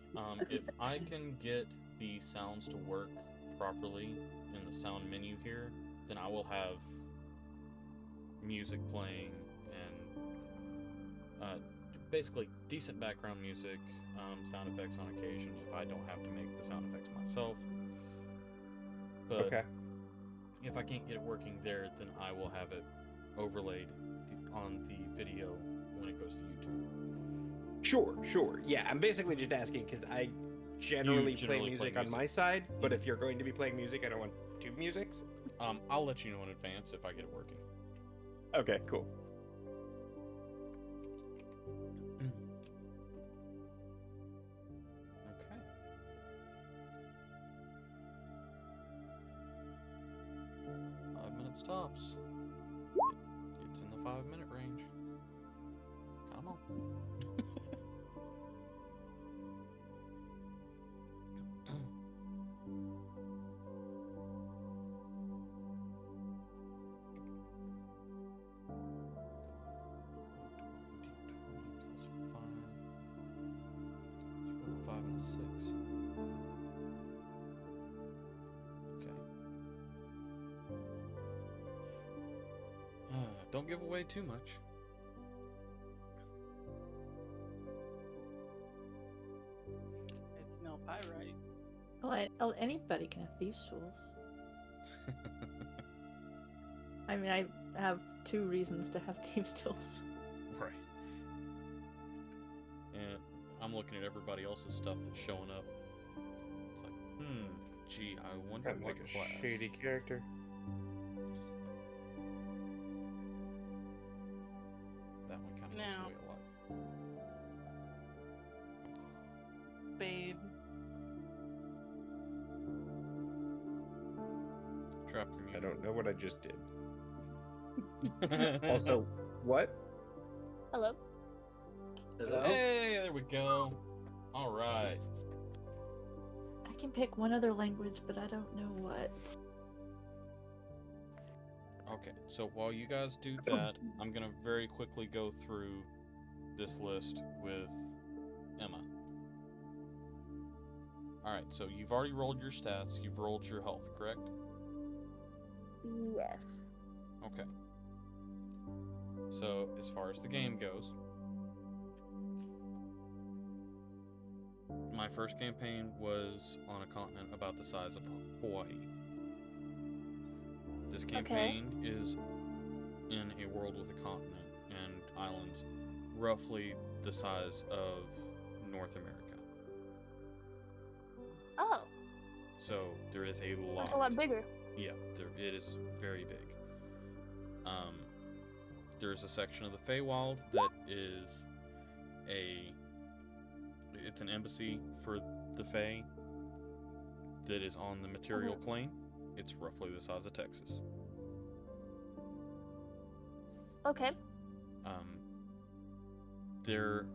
If I can get the sounds to work properly in the sound menu here, then I will have music playing and basically decent background music, sound effects on occasion if I don't have to make the sound effects myself. But Okay. if I can't get it working there, then I will have it overlaid on the video when it goes to YouTube. Sure. Yeah, I'm basically just asking because I generally play music on my side, but if you're going to be playing music, I don't want two musics. I'll let you know in advance if I get it working. Okay, cool. Okay. 5 minutes tops. It's in the 5-minute range. Come on. +5. 5 and a 6. Okay. Don't give away too much. It's no pyrite. Oh, anybody can have thieves' tools. I mean, I have 2 reasons to have thieves' tools. Right. And I'm looking at everybody else's stuff that's showing up. It's like, gee, I wonder I'm what like a class. shady character. That one kind of Now. gives away a lot. Babe. Trap your I mute. don't know what I just did. Also, what? Hello. Hello? Hey, there we go. All right. I can pick one other language, but I don't know what. Okay, so while you guys do that, I'm gonna very quickly go through this list with Emma. Alright, so you've already rolled your stats, you've rolled your health, correct? Yes. Okay. So, as far as the game goes, my first campaign was on a continent about the size of Hawaii. This campaign is in a world with a continent and islands roughly the size of North America. Oh, So there is a lot. that's a lot bigger. Yeah, it is very big. There's a section of the Feywild that is it's an embassy for the Fey that is on the material plane. It's roughly the size of Texas. Okay. There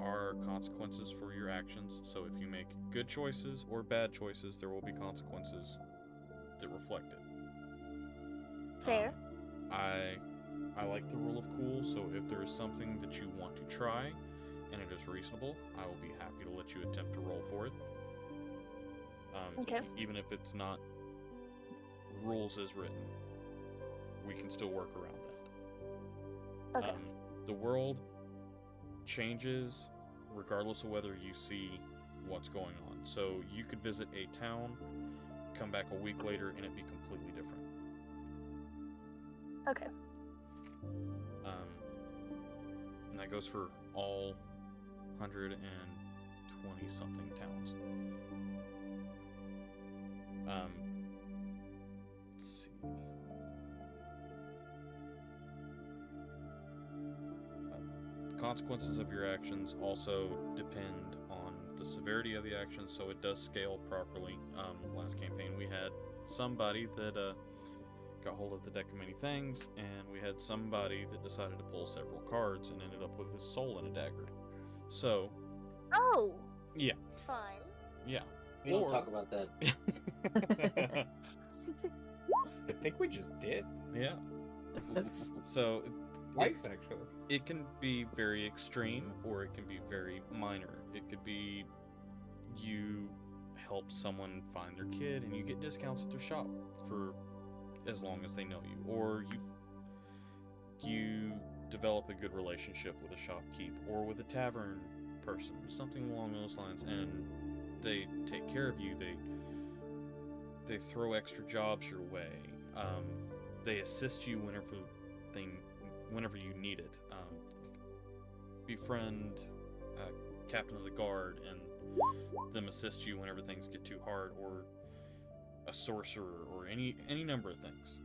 are consequences for your actions, so if you make good choices or bad choices, there will be consequences that reflect it. Fair. I like the rule of cool, so if there is something that you want to try and it is reasonable, I will be happy to let you attempt to roll for it. Okay. Even if it's not rules as written, we can still work around that. Okay. The world changes regardless of whether you see what's going on. So you could visit a town, come back a week later, and it be completely different. Okay. And that goes for all 120 something towns. Let's see. The consequences of your actions also depend on the severity of the action, so it does scale properly. Last campaign we had somebody that got hold of the deck of many things, and we had somebody that decided to pull several cards and ended up with his soul in a dagger. So, Oh. Yeah. Fun. yeah. We don't Or- talk about that. I think we just did. Yeah. So, Twice, actually. it can be very extreme, or it can be very minor. It could be you help someone find their kid, and you get discounts at their shop for as long as they know you, or you develop a good relationship with a shopkeep or with a tavern person, something along those lines, and they take care of you. They throw extra jobs your way. They assist you whenever you need it. Befriend captain of the guard and them assist you whenever things get too hard, or a sorcerer, or any number of things.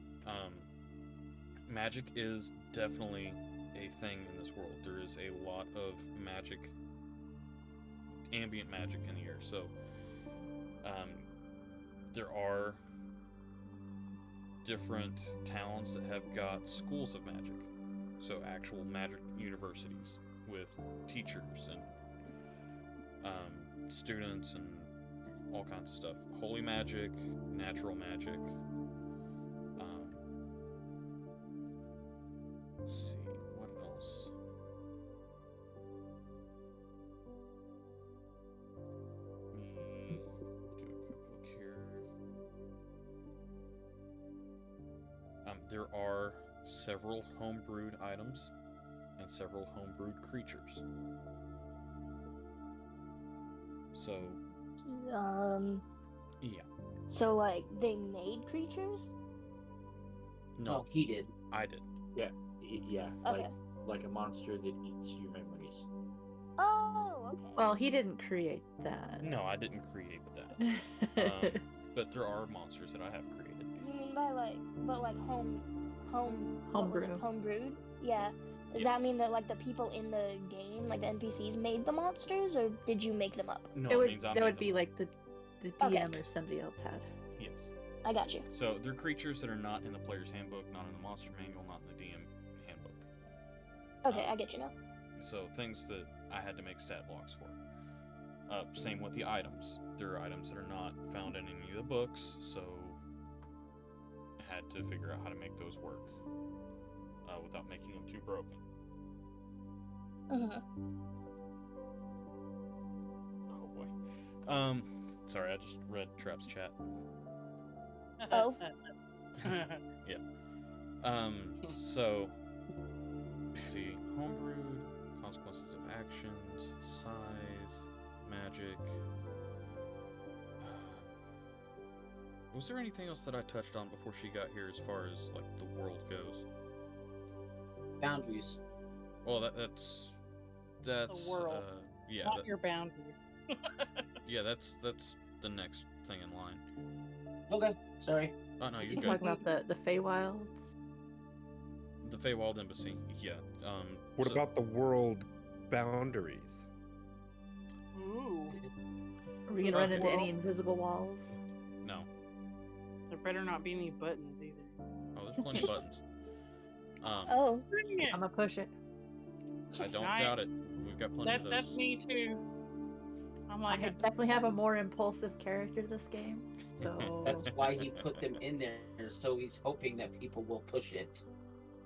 Magic is definitely a thing in this world. There is a lot of magic, ambient magic in the air. So there are different towns that have got schools of magic, so actual magic universities with teachers and students and all kinds of stuff. Holy magic, natural magic. Let's see, what else? Let me do a quick look here. There are several homebrewed items and several homebrewed creatures. So, yeah. So like they made creatures? No, Oh, he did. I did. Yeah, Okay. like a monster that eats your memories. Oh, okay. Well, he didn't create that. No, I didn't create that. But there are monsters that I have created. You mean by but home Homebrew. homebrewed? Yeah. Does Yeah. that mean that like the people in the game, like the NPCs, made the monsters, or did you make them up? No, it it would means I that made would them be up. like the Okay. DM or somebody else had. Yes. I got you. So they're creatures that are not in the player's handbook, not in the monster manual, not in the DM handbook. Okay, I get you now. So things that I had to make stat blocks for. Same with the items. There are items that are not found in any of the books, so I had to figure out how to make those work without making them too broken. Mhm. Oh boy. Sorry, I just read Trap's chat. Oh. So let's see. Homebrewed, consequences of actions, size, magic. Was there anything else that I touched on before she got here as far as like the world goes? Boundaries. Well, that's world. yeah, Not your boundaries. yeah, that's the next thing in line. Okay, sorry. Oh no, you're You good. talking about the Feywilds? The Feywild Embassy. Yeah. What so- about the world boundaries? Ooh. Are we gonna run Okay. into any invisible walls? No. There better not be any buttons either. Oh, there's plenty of buttons. Oh. Dang it. I'm gonna push it. I don't Nice. doubt it. We've got plenty of those. That's me too. I'm I like, definitely have a more impulsive character this game, so That's why he put them in there, so he's hoping that people will push it.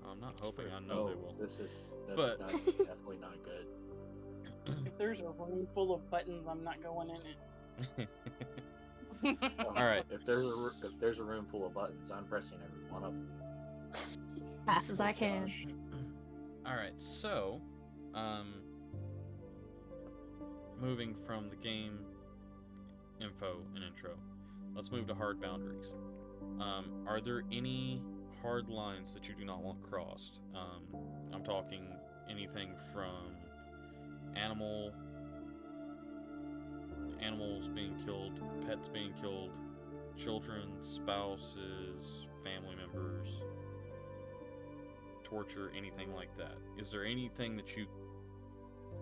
I'm not hoping. I know they will. That's But- definitely not good. if there's a room full of buttons, I'm not going in it. All right. If there's a room full of buttons, I'm pressing every one of them. fast as I can. Gosh. All right. So, moving from the game info and intro, let's move to hard boundaries. Are there any hard lines that you do not want crossed? I'm talking anything from animals being killed, pets being killed, children, spouses, family members, torture, anything like that. Is there anything that you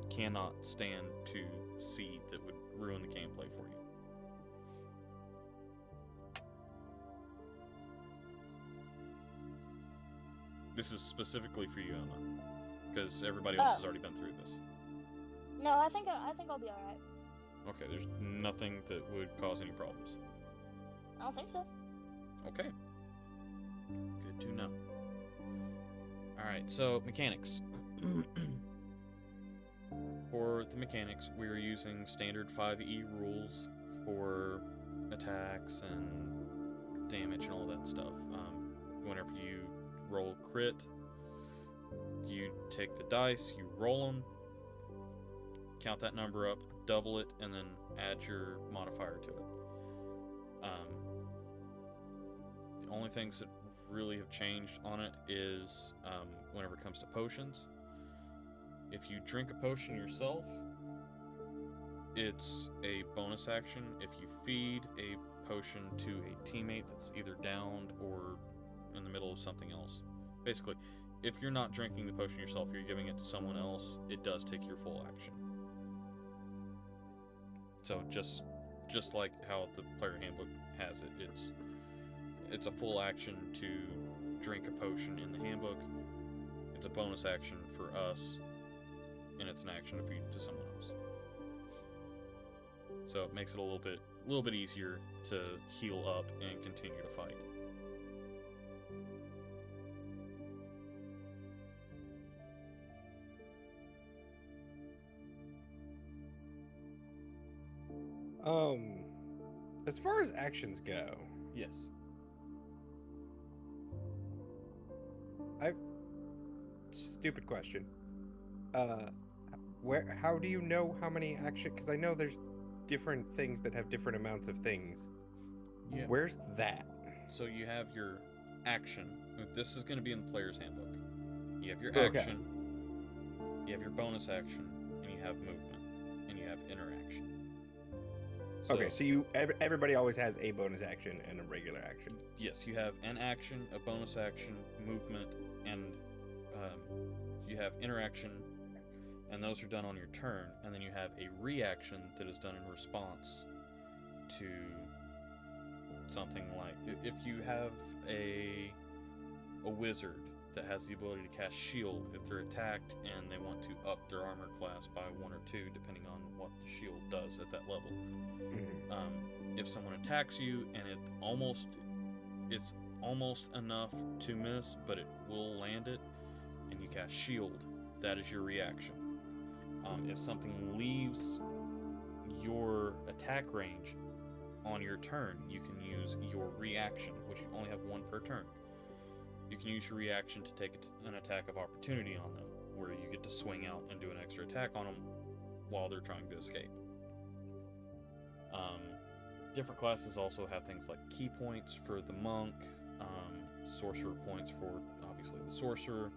cannot stand to see that would ruin the gameplay for you? This is specifically for you, Emma, because everybody else has already been through this. No, I think I'll be alright. Okay, there's nothing that would cause any problems. I don't think so. Okay. Good to know. Alright, so mechanics. For the mechanics, we're using standard 5e rules for attacks and damage and all that stuff. Whenever you roll crit, you take the dice, you roll them, count that number up, double it, and then add your modifier to it. The only things that really have changed on it is whenever it comes to potions. If you drink a potion yourself, it's a bonus action. If you feed a potion to a teammate that's either downed or in the middle of something else. Basically, if you're not drinking the potion yourself, you're giving it to someone else, it does take your full action. So just like how the player handbook has it, it's a full action to drink a potion in the handbook. It's a bonus action for us, and it's an action to feed to someone else. So it makes it a little bit easier to heal up and continue to fight. As far as actions go, Yes. stupid question. How do you know how many action? Because I know there's different things that have different amounts of things. Yeah. Where's that? So you have your action. This is going to be in the player's handbook. You have your Okay. action, you have your bonus action, and you have movement, and you have interaction. Okay, so everybody always has a bonus action and a regular action. Yes, you have an action, a bonus action, movement, and you have interaction, and those are done on your turn. And then you have a reaction that is done in response to something like if you have a wizard that has the ability to cast shield. If they're attacked and they want to up their armor class by 1 or 2, depending on what the shield does at that level. If someone attacks you and it's almost enough to miss, but it will land it, and you cast shield, that is your reaction. If something leaves your attack range on your turn, you can use your reaction, which you only have 1 per turn. You can use your reaction to take an attack of opportunity on them, where you get to swing out and do an extra attack on them while they're trying to escape. Different classes also have things like key points for the monk, sorcerer points for obviously the sorcerer,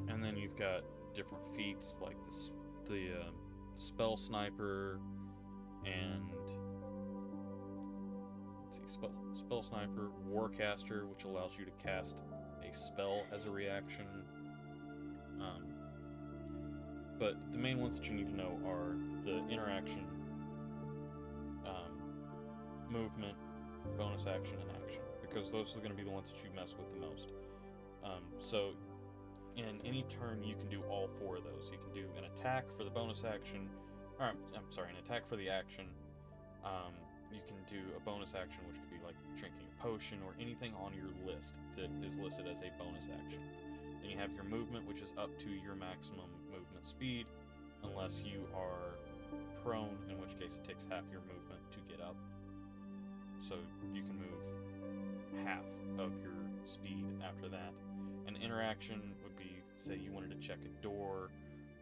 and then you've got different feats like the spell sniper and spell sniper, warcaster, which allows you to cast a spell as a reaction. But the main ones that you need to know are the interaction, movement, bonus action, and action, because those are going to be the ones that you mess with the most. So in any turn, you can do all 4 of those. You can do an attack for the bonus action, or an attack for the action. You can do a bonus action, which could be like drinking a potion or anything on your list that is listed as a bonus action. Then you have your movement, which is up to your maximum movement speed, unless you are prone, in which case it takes half your movement to get up. So you can move half of your speed after that. An interaction would be, say you wanted to check a door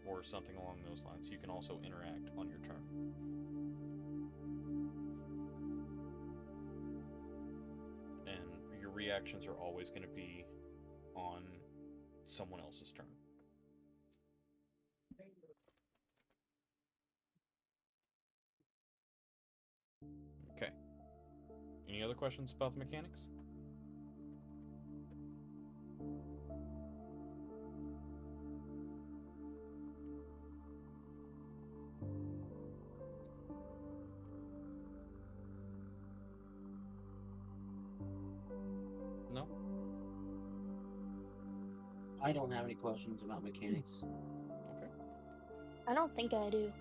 or something along those lines. You can also interact on your turn. And your reactions are always going to be on someone else's turn. Okay. Any other questions about the mechanics? I don't have any questions about mechanics. Okay. I don't think I do.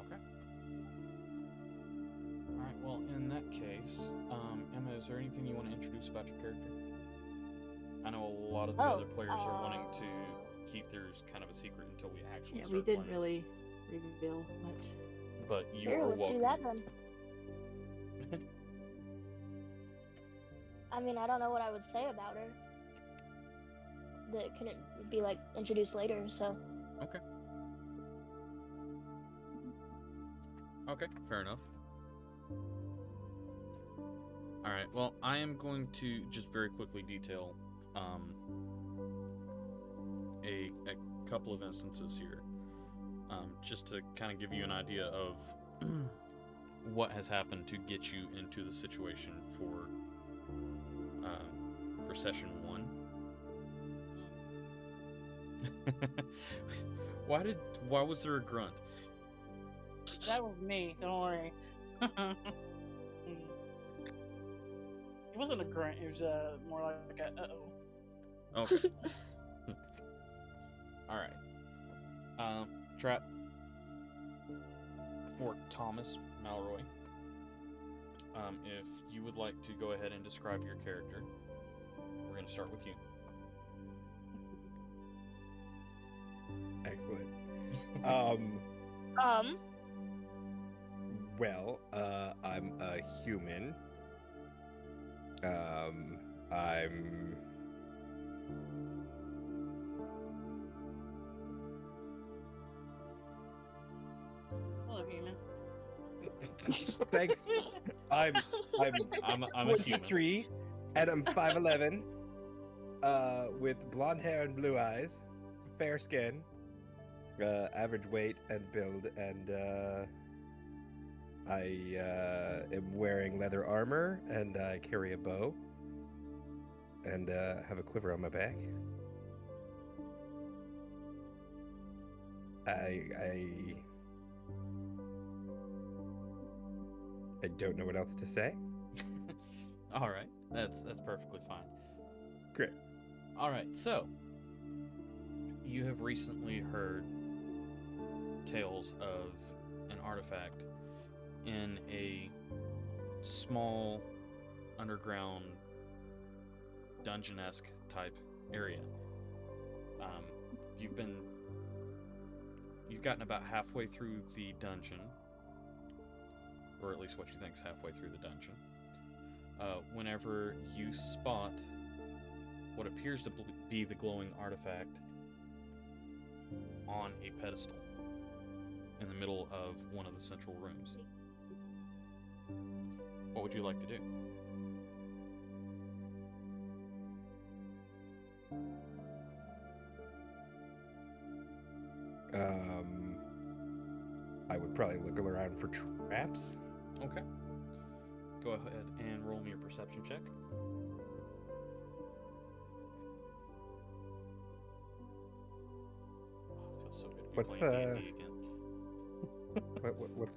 Okay. All right. Well, in that case, Emma, is there anything you want to introduce about your character? I know a lot of the other players are wanting to keep theirs kind of a secret until we actually Yeah, start we didn't playing. really reveal much. But you Sure, are let's welcome. do that then. I mean, I don't know what I would say about her. That couldn't be like introduced later, so. Okay. Okay, fair enough. All right. Well, I am going to just very quickly detail a couple of instances here, just to kind of give you an idea of what has happened to get you into the situation for session 1. Why was there a grunt? That was me. Don't worry. It wasn't a grunt. It was more like a uh-oh. Okay. All right. Trap or Thomas Malroy. If you would like to go ahead and describe your character, we're going to start with you. Excellent. Well, I'm a human. I'm Hello, human. Thanks. I'm I'm a human. 23 and I'm 5'11", with blonde hair and blue eyes, fair skin, average weight and build, and I am wearing leather armor, and I carry a bow, and have a quiver on my back. I don't know what else to say. All right, that's perfectly fine. Great. All right, so you have recently heard tales of an artifact in a small underground dungeon-esque type area. You've gotten about halfway through the dungeon, or at least what you think is halfway through the dungeon, whenever you spot what appears to be the glowing artifact on a pedestal in the middle of one of the central rooms. What would you like to do? I would probably look around for traps. Okay. Go ahead and roll me a perception check. Oh, it feels so good to be What's playing D&D again.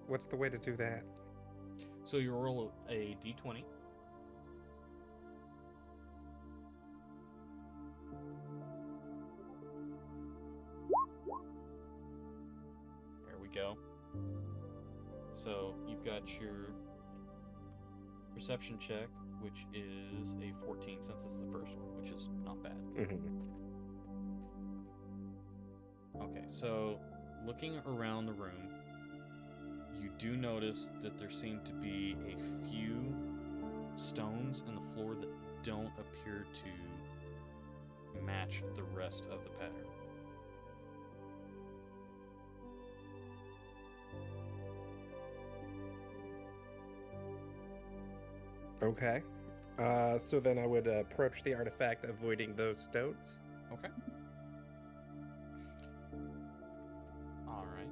What's the way to do that? So you roll a d20. There we go. So you've got your perception check, which is a 14 since it's the first one, which is not bad. Mm-hmm. Okay, so looking around the room, you do notice that there seem to be a few stones in the floor that don't appear to match the rest of the pattern. Okay. So then I would approach the artifact, avoiding those stones. Okay. All right.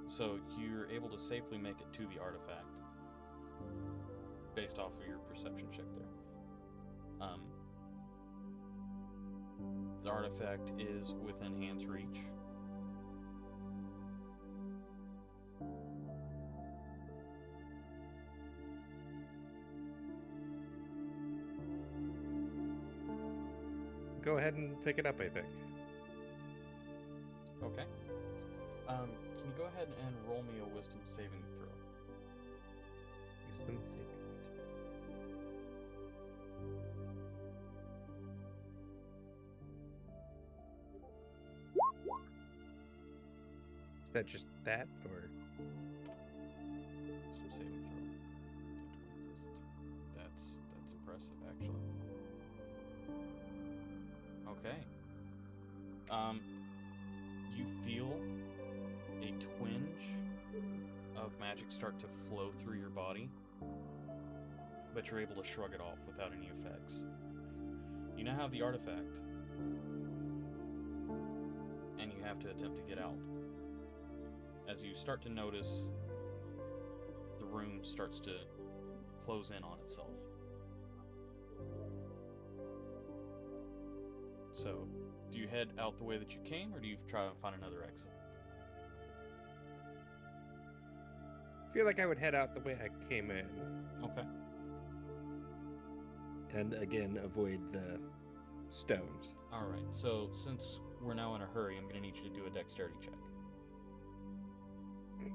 So you're able to safely make it to the artifact based off of your perception check there. The artifact is within hand's reach. go ahead and pick it up, I think. Okay. Can you go ahead and roll me a wisdom saving throw? Wisdom saving. Is that just that, or? Wisdom saving throw. That's impressive, actually. Okay. You feel a twinge of magic start to flow through your body, but you're able to shrug it off without any effects. You now have the artifact, and you have to attempt to get out. As you start to notice, the room starts to close in on itself. So, do you head out the way that you came, or do you try and find another exit? I feel like I would head out the way I came in. Okay. And again, avoid the stones. Alright, so since we're now in a hurry, I'm going to need you to do a dexterity check. Okay.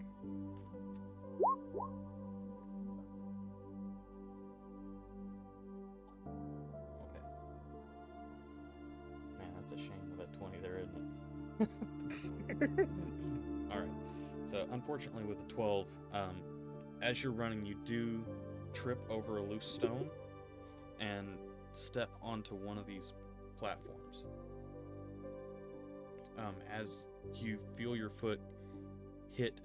Man, that's a shame with that 20 there, isn't it? Alright, so unfortunately with the 12, as you're running, you do trip over a loose stone and step onto one of these platforms. As you feel your foot hit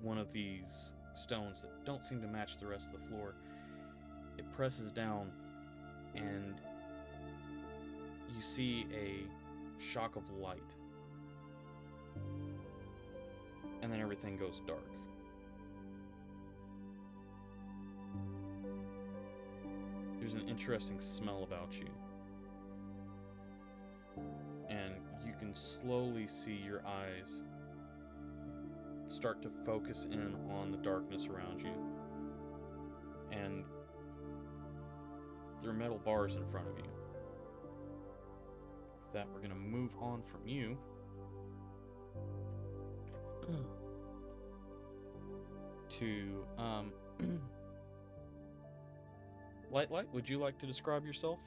one of these stones that don't seem to match the rest of the floor, it presses down and you see a shock of light. And then everything goes dark. There's an interesting smell about you. And you can slowly see your eyes start to focus in on the darkness around you. And there are metal bars in front of you. With that, we're going to move on from you. To, Light, would you like to describe yourself?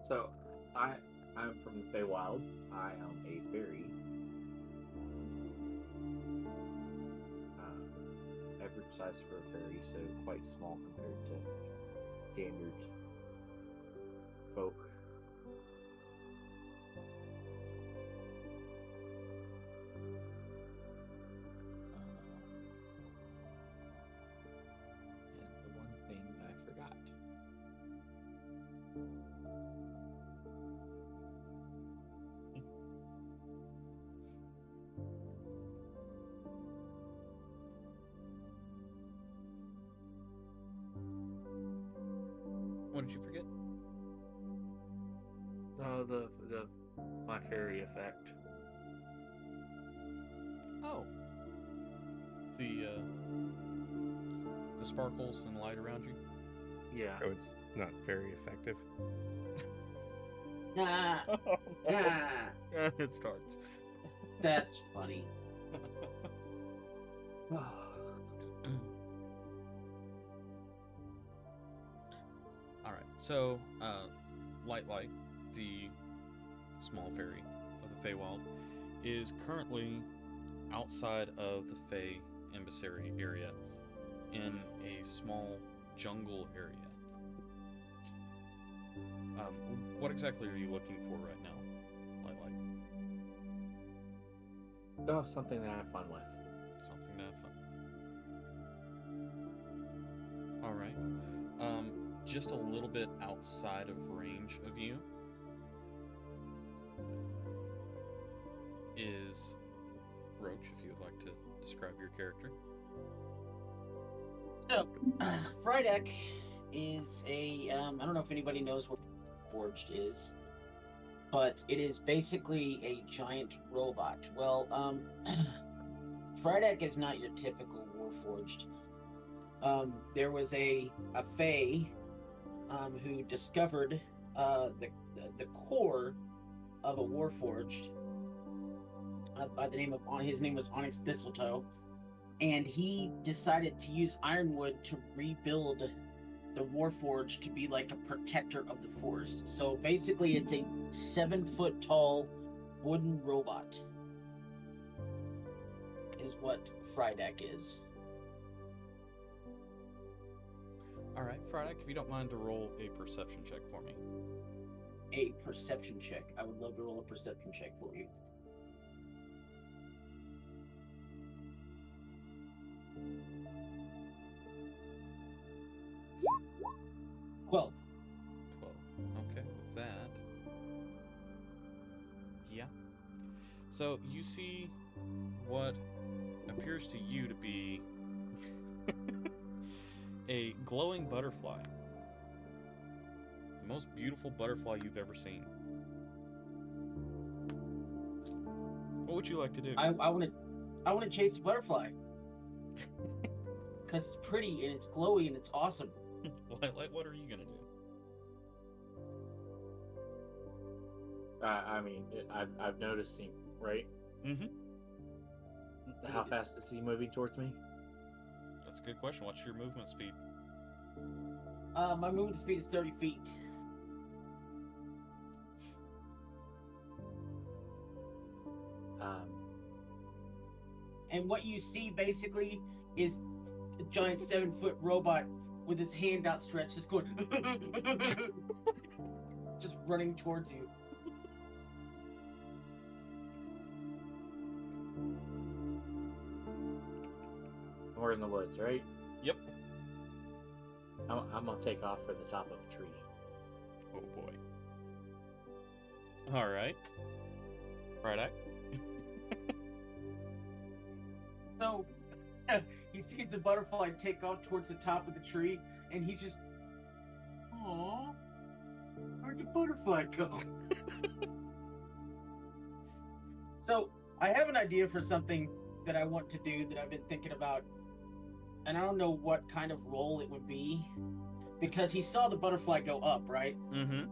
So I'm from the Feywild. I am a fairy. Average size for a fairy, so quite small compared to standard folk. And the one thing I forgot. What did you forget? The my fairy effect. Oh. The sparkles and light around you? Yeah. Oh, it's not very effective. Ah, ah, It starts. that's funny. Alright, so, Light, the small fairy of the Feywild, is currently outside of the Fey emissary area in a small jungle area. What exactly are you looking for right now, Light? Oh, something that I have fun with. Something to have fun with. Alright. Just a little bit outside of range of you is Roach, if you would like to describe your character. So, Frydek is a I don't know if anybody knows what Forged is, but it is basically a giant robot. Well, Frydek is not your typical Warforged. There was a Fae who discovered the core of a Warforged by the name of his name was Onyx Thistletoe, and he decided to use ironwood to rebuild the Warforged to be like a protector of the forest. So basically, it's a 7-foot tall wooden robot. Is what Frydek is. All right, Friday, if you don't mind to roll a perception check for me. A perception check. I would love to roll a perception check for you. Well, 12. Okay, with that. Yeah. So you see what appears to you to be a glowing butterfly. The most beautiful butterfly you've ever seen. What would you like to do? I want to chase the butterfly because it's pretty and it's glowy and it's awesome. Like, what are you gonna do? I mean, I've noticed him, right? Mm-hmm. How fast is he moving towards me? That's a good question. What's your movement speed? My movement speed is 30 feet. And what you see basically is a giant 7-foot robot with his hand outstretched, just going, just running towards you. We're in the woods, right? Yep. I'm gonna take off for the top of a tree. Oh boy. All right. Friday. So he sees the butterfly take off towards the top of the tree, and he just, "Aww, where'd the butterfly go?" So I have an idea for something that I want to do that I've been thinking about, and I don't know what kind of role it would be, because he saw the butterfly go up, right? Mm-hmm.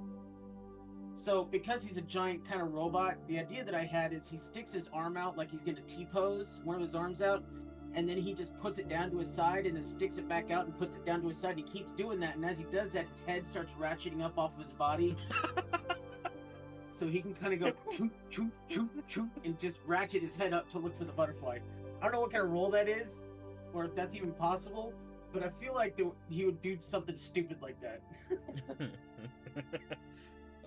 So because he's a giant kind of robot, the idea that I had is he sticks his arm out like he's gonna T-pose one of his arms out, and then he just puts it down to his side and then sticks it back out and puts it down to his side. He keeps doing that, and as he does that, his head starts ratcheting up off of his body. So he can kind of go choop, choop, choop, choop, and just ratchet his head up to look for the butterfly. I don't know what kind of role that is, or if that's even possible, but I feel like he would do something stupid like that.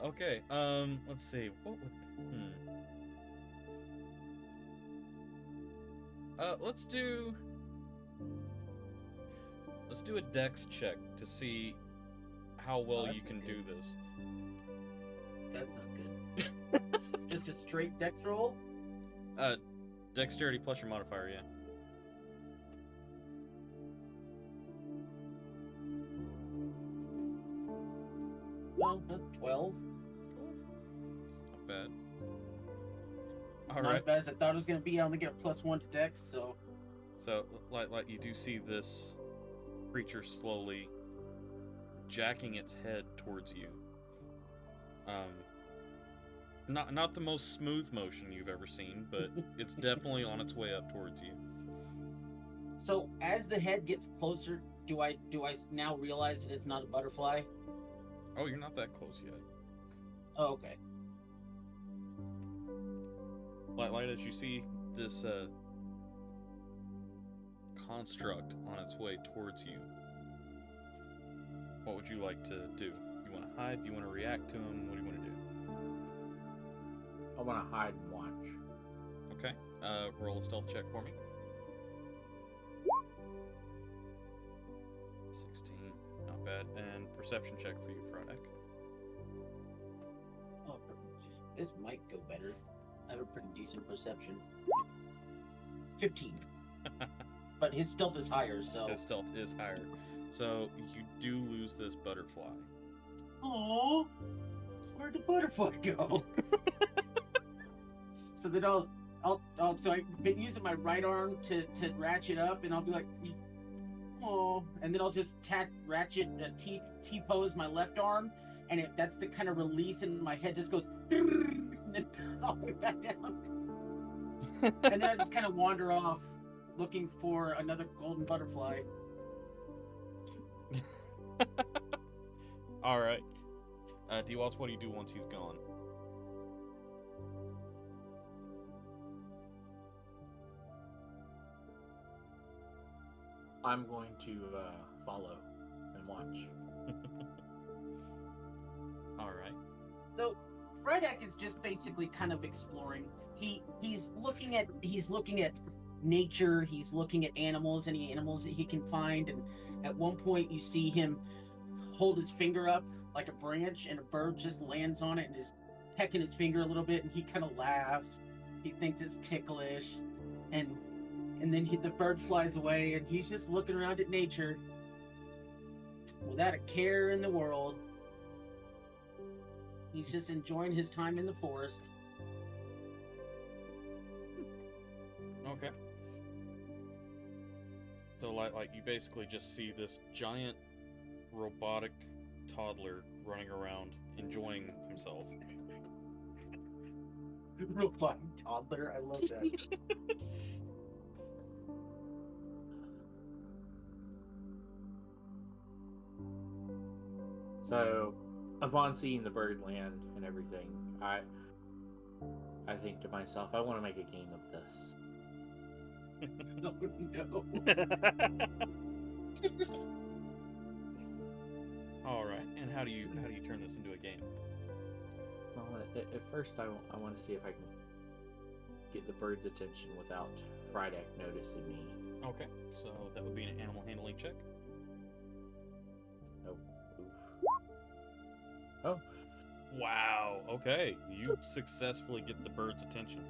Okay, let's see. What would... Let's do a dex check to see how well you can do this. That's not good. Just a straight dex roll? Dexterity plus your modifier, yeah. Well, 12. Not bad. It's All not right. as bad as I thought it was going to be. I only get a +1 to dex, so... So, like you do see this creature slowly jacking its head towards you. Not the most smooth motion you've ever seen, but it's definitely on its way up towards you. So, as the head gets closer, do I now realize that it's not a butterfly? Oh, you're not that close yet. Oh, okay. Light as you see this construct on its way towards you, what would you like to do? You want to hide? Do you want to react to him? What do you want to do? I want to hide and watch. Okay. Roll a stealth check for me. 16. Not bad. And perception check for you, Frydek. Oh, this might go better. I have a pretty decent perception. 15. but his stealth is higher, so. His stealth is higher. So you do lose this butterfly. Oh, where'd the butterfly go? So then so I've been using my right arm to ratchet up, and I'll be like, oh, and then I'll just ratchet T-pose my left arm, and that's the kind of release, and my head just goes, and then goes all the way back down. And then I just kind of wander off, looking for another golden butterfly. All right. D-Waltz, what do you do once he's gone? I'm going to follow and watch. All right. So Frydek is just basically kind of exploring. He's looking at nature. He's looking at animals, any animals that he can find. And at one point, you see him hold his finger up like a branch, and a bird just lands on it and is pecking his finger a little bit. And he kind of laughs. He thinks it's ticklish, and then the bird flies away, and he's just looking around at nature without a care in the world. He's just enjoying his time in the forest. Okay. So like you basically just see this giant robotic toddler running around enjoying himself. Robotic toddler, I love that. So, upon seeing the bird land and everything, I think to myself, I want to make a game of this. Oh no. All right. And how do you turn this into a game? Well, at first, I want to see if I can get the bird's attention without Frydek noticing me. Okay. So that would be an animal handling check. Oh, oof. Oh, Wow. Okay. You successfully get the bird's attention.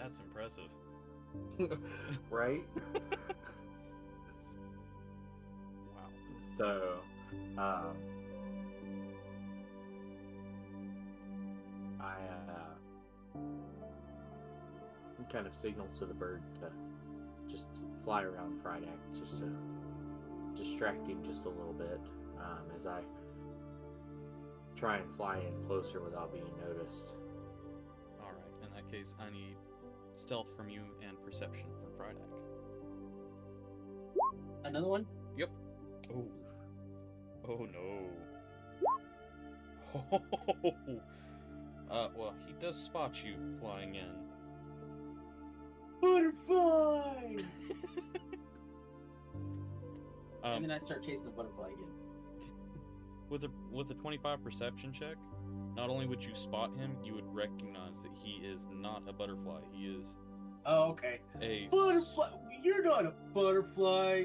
That's impressive. right? Wow. So, I kind of signal to the bird to just fly around Frydek, just to distract him just a little bit, as I try and fly in closer without being noticed. All right. In that case, I need stealth from you and perception from Frydek. Another one? Yep. Oh. Oh no. Well, he does spot you flying in. Butterfly! Um, And then I start chasing the butterfly again. with a 25 perception check, not only would you spot him, you would recognize that he is not a butterfly. He is Oh, okay. a Butterfly! You're not a butterfly!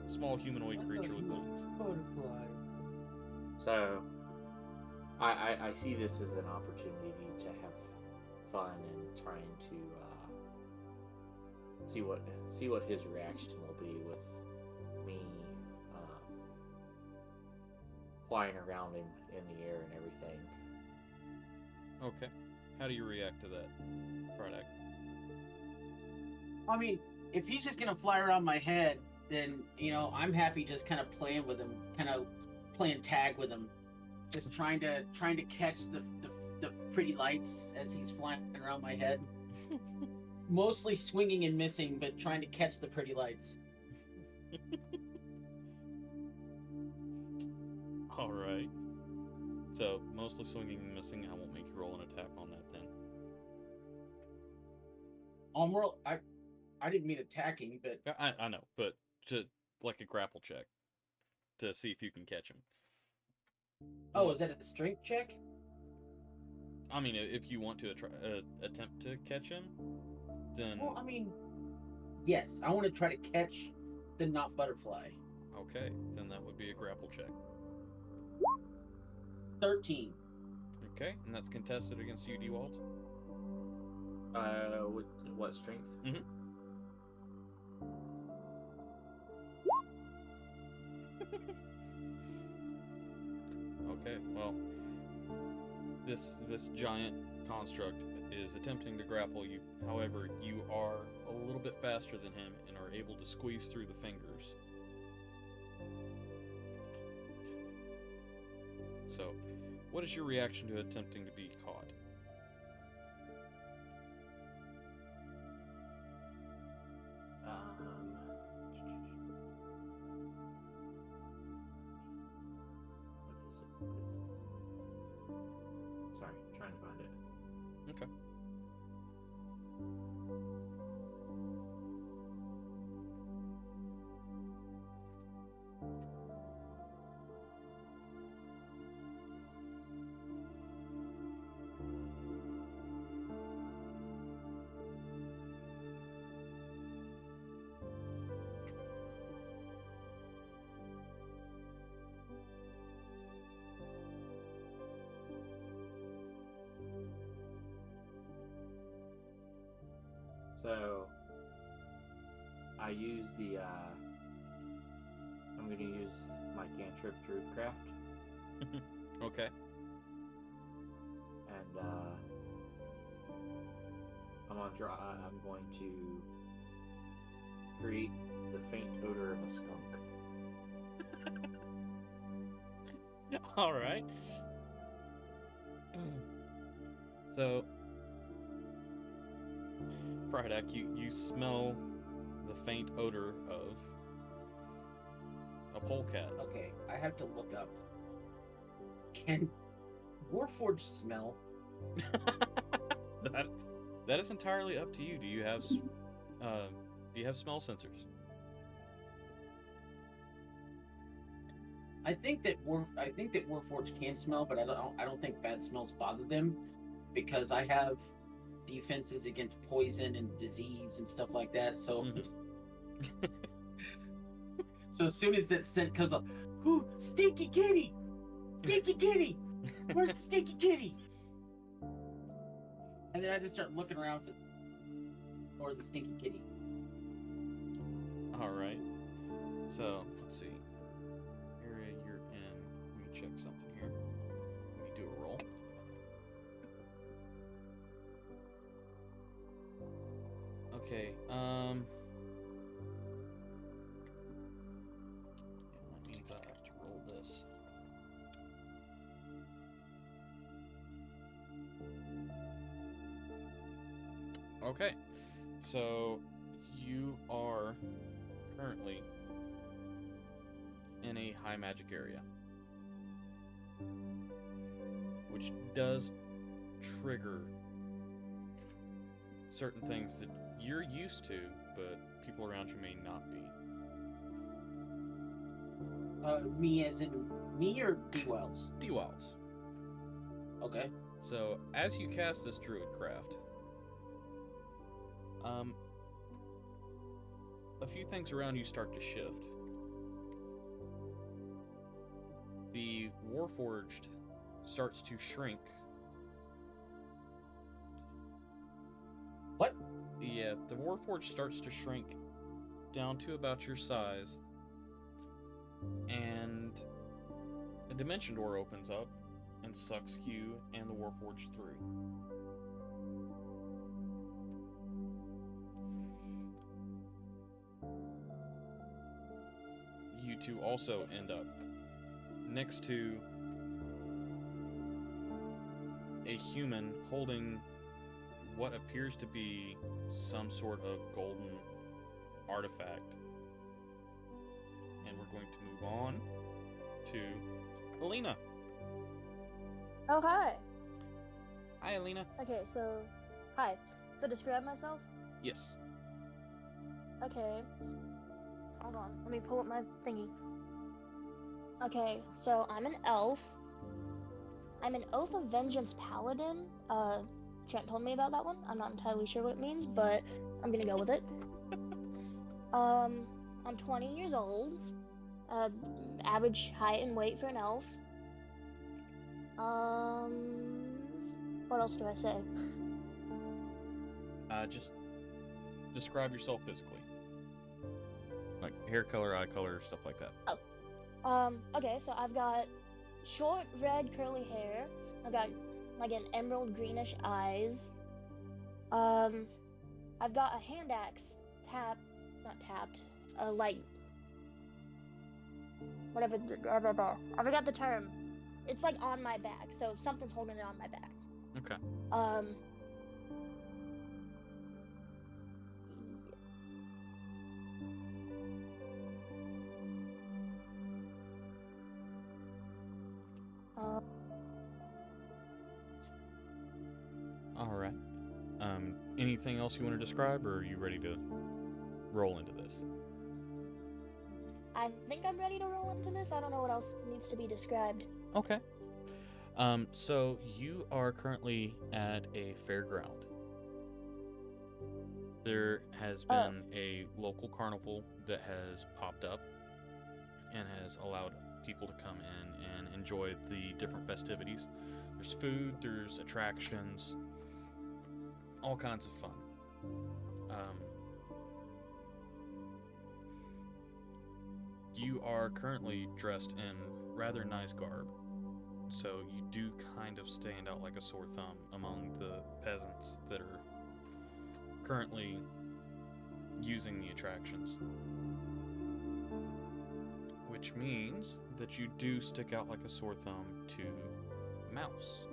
small humanoid creature with wings. Butterfly. So, I see this as an opportunity to have fun and trying to see what his reaction will be with me flying around him in the air and everything. Okay. How do you react to that, Frydek? I mean, if he's just gonna fly around my head, then, I'm happy just kind of playing with him, kind of playing tag with him. Just trying to catch the pretty lights as he's flying around my head. Mostly swinging and missing, but trying to catch the pretty lights. All right. So mostly swinging and missing. I won't make you roll an attack on that then. I didn't mean attacking, but I know, but to like a grapple check to see if you can catch him. oh, is that a strength check? I mean, if you want to attempt to catch him, then Well, I mean, yes, I want to try to catch the not butterfly. okay, then that would be a grapple check. 13. Okay, and that's contested against you, D-Walt. What strength? Mhm. Okay, well, this giant construct is attempting to grapple you. However, you are a little bit faster than him and are able to squeeze through the fingers. So, what is your reaction to attempting to be caught? What is it? Sorry, trying to find it. Okay. So I use the I'm gonna use my cantrip Druidcraft, Okay. and I'm going to create the faint odor of a skunk. All right. So, Frydek, you smell the faint odor of a polecat. Okay, I have to look up. Can Warforged smell? that is entirely up to you. Do you have smell sensors? I think that Warforged can smell, but I don't think bad smells bother them because I have defenses against poison and disease and stuff like that. So, so as soon as that scent comes up, ooh, stinky kitty, stinky kitty, where's the stinky kitty? And then I just start looking around for the stinky kitty. All right. So let's see. Area you're in. Let me check something here. Let me do a roll. Okay. That means I have to roll this. Okay. So you are currently in a high magic area, which does trigger certain things that you're used to, but people around you may not be. Me as in me or D-Wilds? D-Wilds. Okay. So as you cast this Druidcraft, a few things around you start to shift. The Warforged starts to shrink. What? Yeah, the Warforged starts to shrink down to about your size, and a dimension door opens up and sucks you and the Warforged through. You two also end up next to a human holding what appears to be some sort of golden artifact. And we're going to move on to Alina. Oh, hi. Hi, Alina. Okay, so, hi. So describe myself? Yes. Okay. Hold on, let me pull up my thingy. Okay, so I'm an elf. I'm an Oath of Vengeance Paladin. Trent told me about that one. I'm not entirely sure what it means, but I'm gonna go with it. I'm 20 years old. Average height and weight for an elf. What else do I say? Just describe yourself physically. Like hair color, eye color, stuff like that. Okay, so I've got short red curly hair. I've got like an emerald greenish eyes. I've got a hand axe not tapped, like whatever. I forgot the term. It's like on my back, so something's holding it on my back. Okay. All right. Anything else you want to describe, or are you ready to roll into this? I think I'm ready to roll into this. I don't know what else needs to be described. Okay. So you are currently at a fairground. There has been a local carnival that has popped up and has allowed people to come in and enjoy the different festivities. There's food, there's attractions, all kinds of fun. You are currently dressed in rather nice garb, so you do kind of stand out like a sore thumb among the peasants that are currently using the attractions. Which means that you do stick out like a sore thumb to Mouse.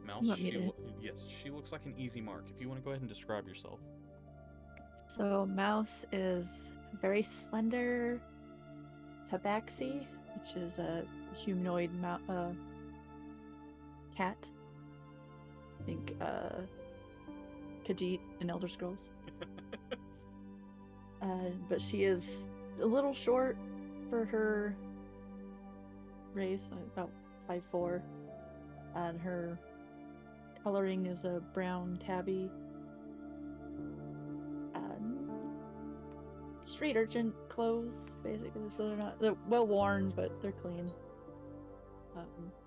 Mouse, You want me to- yes, she looks like an easy mark. If you want to go ahead and describe yourself. So Mouse is very slender tabaxi, which is a humanoid cat. I think Khajiit in Elder Scrolls. But she is a little short for her race, about 5'4", and her coloring is a brown tabby. Street urchin clothes, basically, so they're well worn, but they're clean.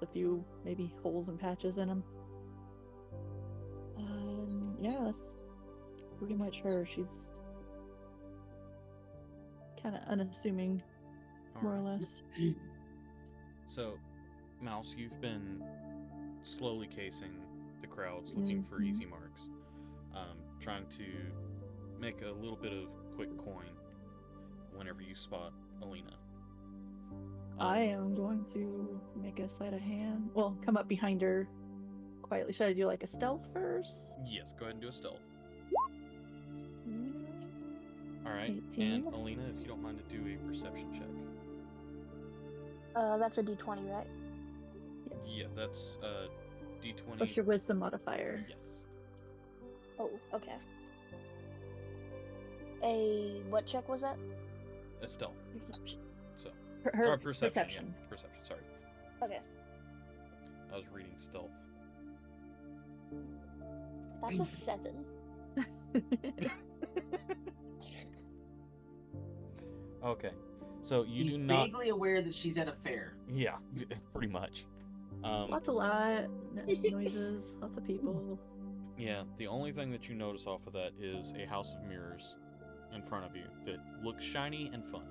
A few maybe holes and patches in them. Yeah, that's pretty much her. She's kind of unassuming, more or less. So, Mouse, you've been slowly casing the crowds, looking for easy marks, trying to make a little bit of quick coin whenever you spot Alina. I am going to make a sleight of hand. Well, come up behind her quietly. Should I do like a stealth first? Yes, go ahead and do a stealth. Mm, All right, 18. and Alina, if you don't mind to do a perception check. That's a D20, right? Yeah, that's D20. What's your wisdom modifier? Yes. Oh, okay. A what check was that? A stealth. Perception. So, Her or perception. perception. Yeah, perception. Sorry, Okay, I was reading stealth. that's a 7. Okay, so you He's do not. vaguely aware that she's at a fair. Yeah, pretty much. Lots of noises, lots of people. Yeah, the only thing that you notice off of that is a house of mirrors in front of you that looks shiny and fun.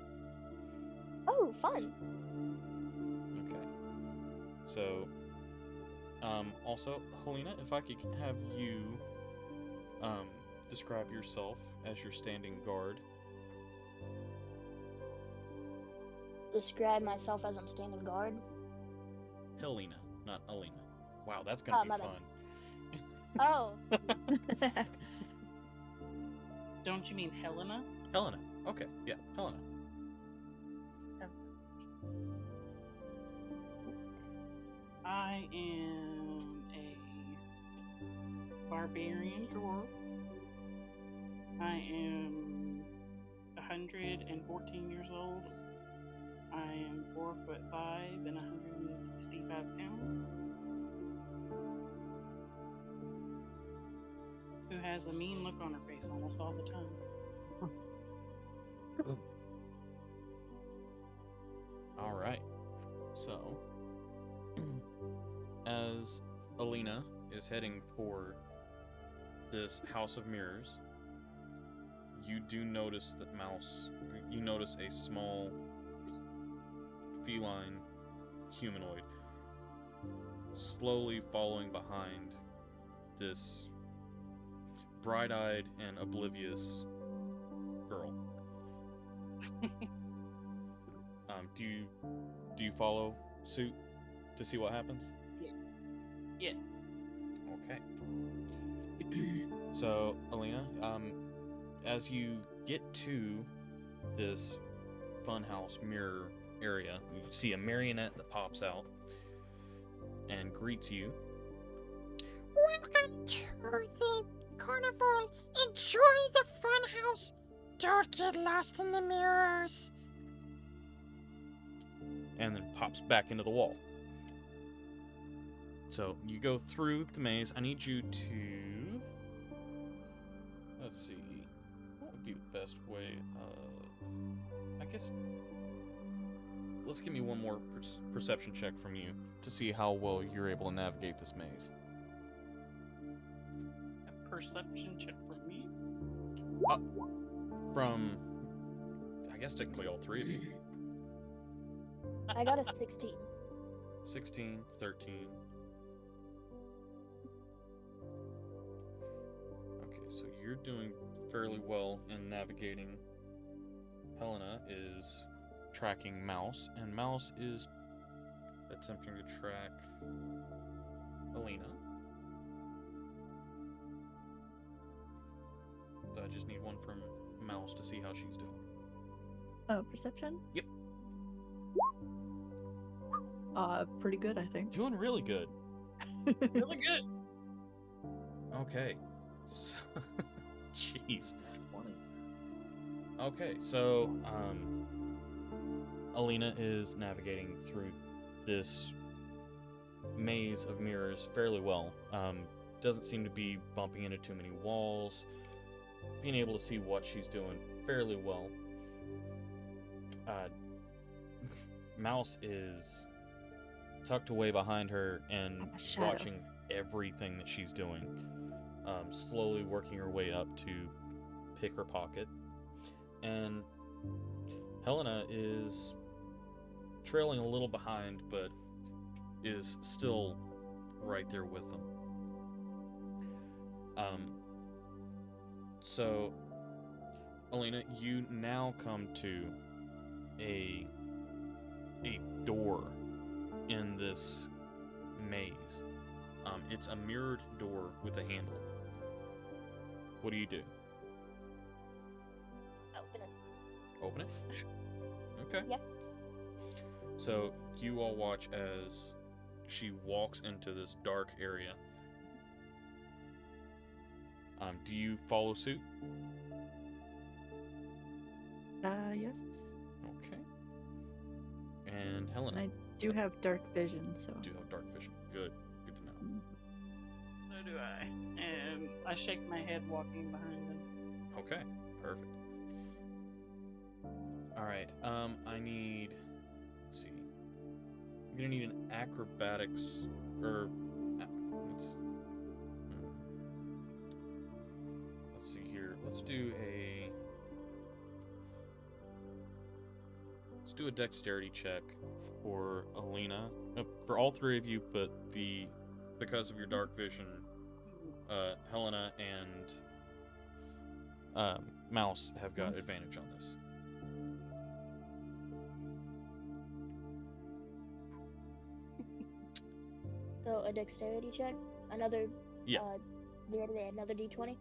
Oh, fun. Okay. So, also, Helena, if I could have you describe yourself as your standing guard. Describe myself as I'm standing guard. Helena, not Alina. Wow, that's gonna be my fun. bad. Oh, Don't you mean Helena? Helena. Okay, yeah, Helena. I am a barbarian dwarf. I am 114 years old. I am 4'5" and 165 pounds. Who has a mean look on her face almost all the time. All right. So, as Alina is heading for this House of Mirrors, you do notice that you notice a small feline humanoid slowly following behind this bright-eyed and oblivious girl. Do you follow suit to see what happens? Yeah. Okay. So, Alina, as you get to this funhouse mirror area, you see a marionette that pops out and greets you. Welcome to the carnival. Enjoy the funhouse. Don't get lost in the mirrors. And then pops back into the wall. So you go through the maze. I need you to... Let's see. What would be the best way of... I guess... Let's give me one more perception check from you to see how well you're able to navigate this maze. A perception check for me? From... I guess technically all three of you. I got a 16. 16, 13. Okay, so you're doing fairly well in navigating. Helena is tracking Mouse, and Mouse is attempting to track Alina. So I just need one from Mouse to see how she's doing. Oh, perception? Yep. Pretty good, I think. Doing really good. Really good. Okay. Jeez. 20. Okay, so Alina is navigating through this maze of mirrors fairly well. Doesn't seem to be bumping into too many walls. Being able to see what she's doing fairly well. Mouse is tucked away behind her and Shadow. watching everything that she's doing. Slowly working her way up to pick her pocket. And Helena is trailing a little behind, but is still right there with them. So, Alina, you now come to a door in this maze. It's a mirrored door with a handle. What do you do? Open it. Open it? Okay. Yep. So you all watch as she walks into this dark area. Do you follow suit? Yes. Okay. And Helena, I do have dark vision, so. do you have dark vision? Good. Good to know. So do I. And I shake my head walking behind them. Okay. Perfect. All right. I need. Let's see. I'm gonna need an acrobatics or. Let's see here. Let's do a dexterity check for Alina. For all three of you, but because of your dark vision, Helena and Mouse have got advantage on this. So a dexterity check. Another. Yeah. Another d20.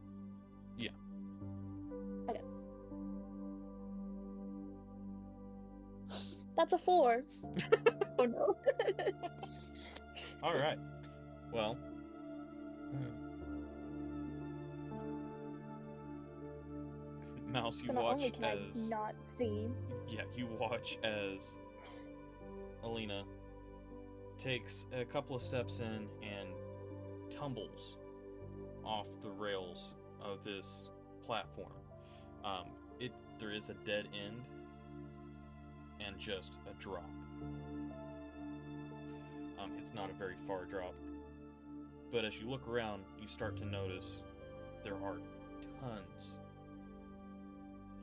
Yeah. Okay. That's a 4. Oh no. All right. Well. Mouse, you So not watch only can I as not see. yeah, you watch as Alina takes a couple of steps in and tumbles off the rails of this platform. There is a dead end and just a drop. It's not a very far drop. But as you look around, you start to notice there are tons,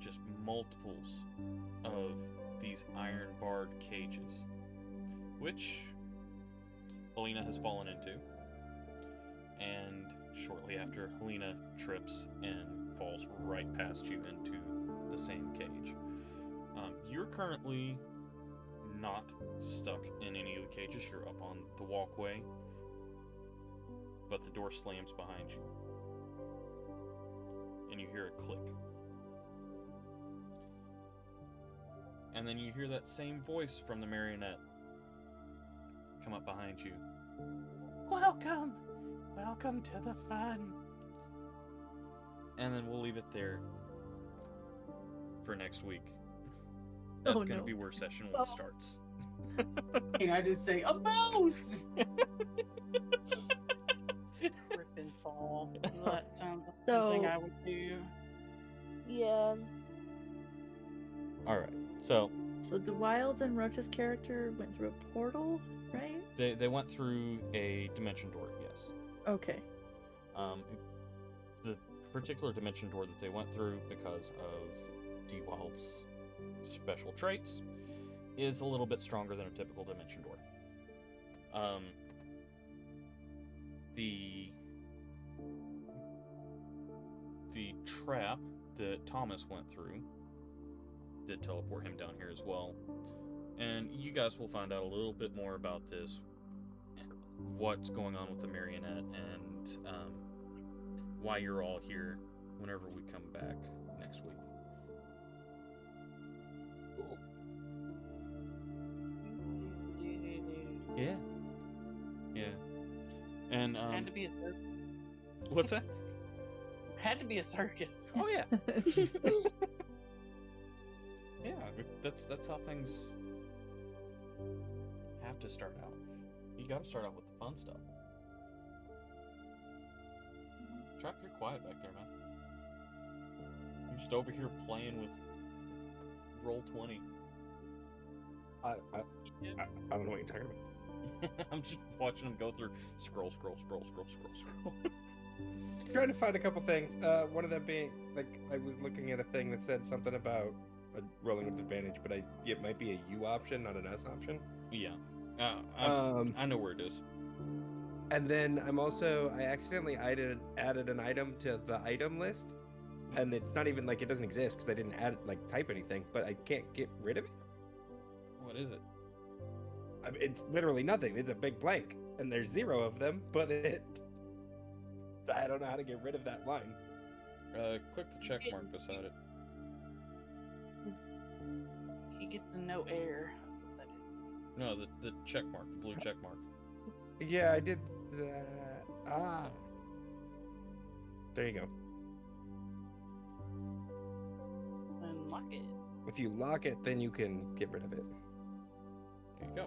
just multiples of these iron barred cages, which Helena has fallen into. And shortly after, Helena trips and falls right past you into the same cage. You're currently not stuck in any of the cages. You're up on the walkway, but the door slams behind you, and you hear a click. And then you hear that same voice from the marionette come up behind you. Welcome! Welcome to the fun! And then we'll leave it there for next week. That's going to be where session 1 starts. Can I just say, a mouse? Trip and fall. That sounds like So- something I would do. Yeah. Alright, so So the Wilds and Roach's character went through a portal, right? they went through a dimension door, yes. Okay. The particular dimension door that they went through, because of D-Wild's special traits, is a little bit stronger than a typical dimension door. The trap that Thomas went through did teleport him down here as well. And you guys will find out a little bit more about this, what's going on with the marionette, and why you're all here whenever we come back next week. Cool. Yeah. Yeah. And Had to be a circus. what's that? Had to be a circus. Oh yeah. Yeah, that's how things have to start out. You got to start out with the fun stuff. Trap, you're quiet back there, man. You're just over here playing with Roll20. I don't know what you're talking about. I'm just watching them go through scroll. Trying to find a couple things. One of them being, like, I was looking at a thing that said something about rolling with advantage, but it might be a U option, not an S option. Yeah. I know where it is. And then I accidentally added an item to the item list, and it's not even like it doesn't exist because I didn't type anything, but I can't get rid of it. What is it? I mean, it's literally nothing. It's a big blank, and there's 0 of them, but I don't know how to get rid of that line. Click the check mark beside it. He gets a no air. That's what that is. No, the check mark, the blue check mark. Yeah, I did that. There you go. Unlock it. If you lock it, then you can get rid of it. There you go.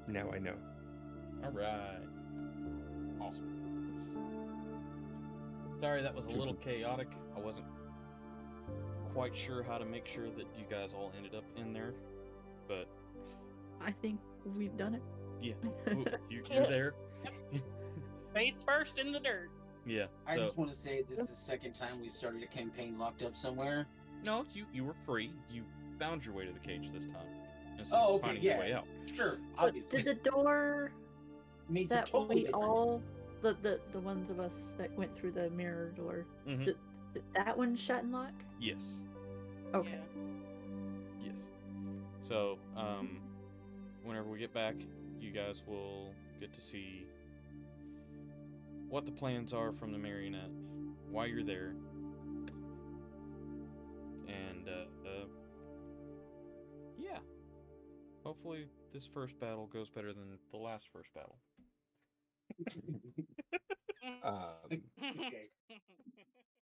Now I know. Alright. Awesome. Sorry, that was a little chaotic. I wasn't quite sure how to make sure that you guys all ended up in there, but I think we've done it. yeah, you're there. Face first in the dirt. Yeah. I So just want to say this is the second time we started a campaign locked up somewhere. no, you were free. You found your way to the cage this time instead Oh, of okay, finding yeah. your way out. Sure, But obviously. did the door Makes it that totally we different. all the ones of us that went through the mirror door, Mhm. did that one shut and lock? Yes. Okay. Yes. So, whenever we get back, you guys will get to see what the plans are from the marionette, why you're there, and yeah. Hopefully, this first battle goes better than the last first battle. Um, Okay.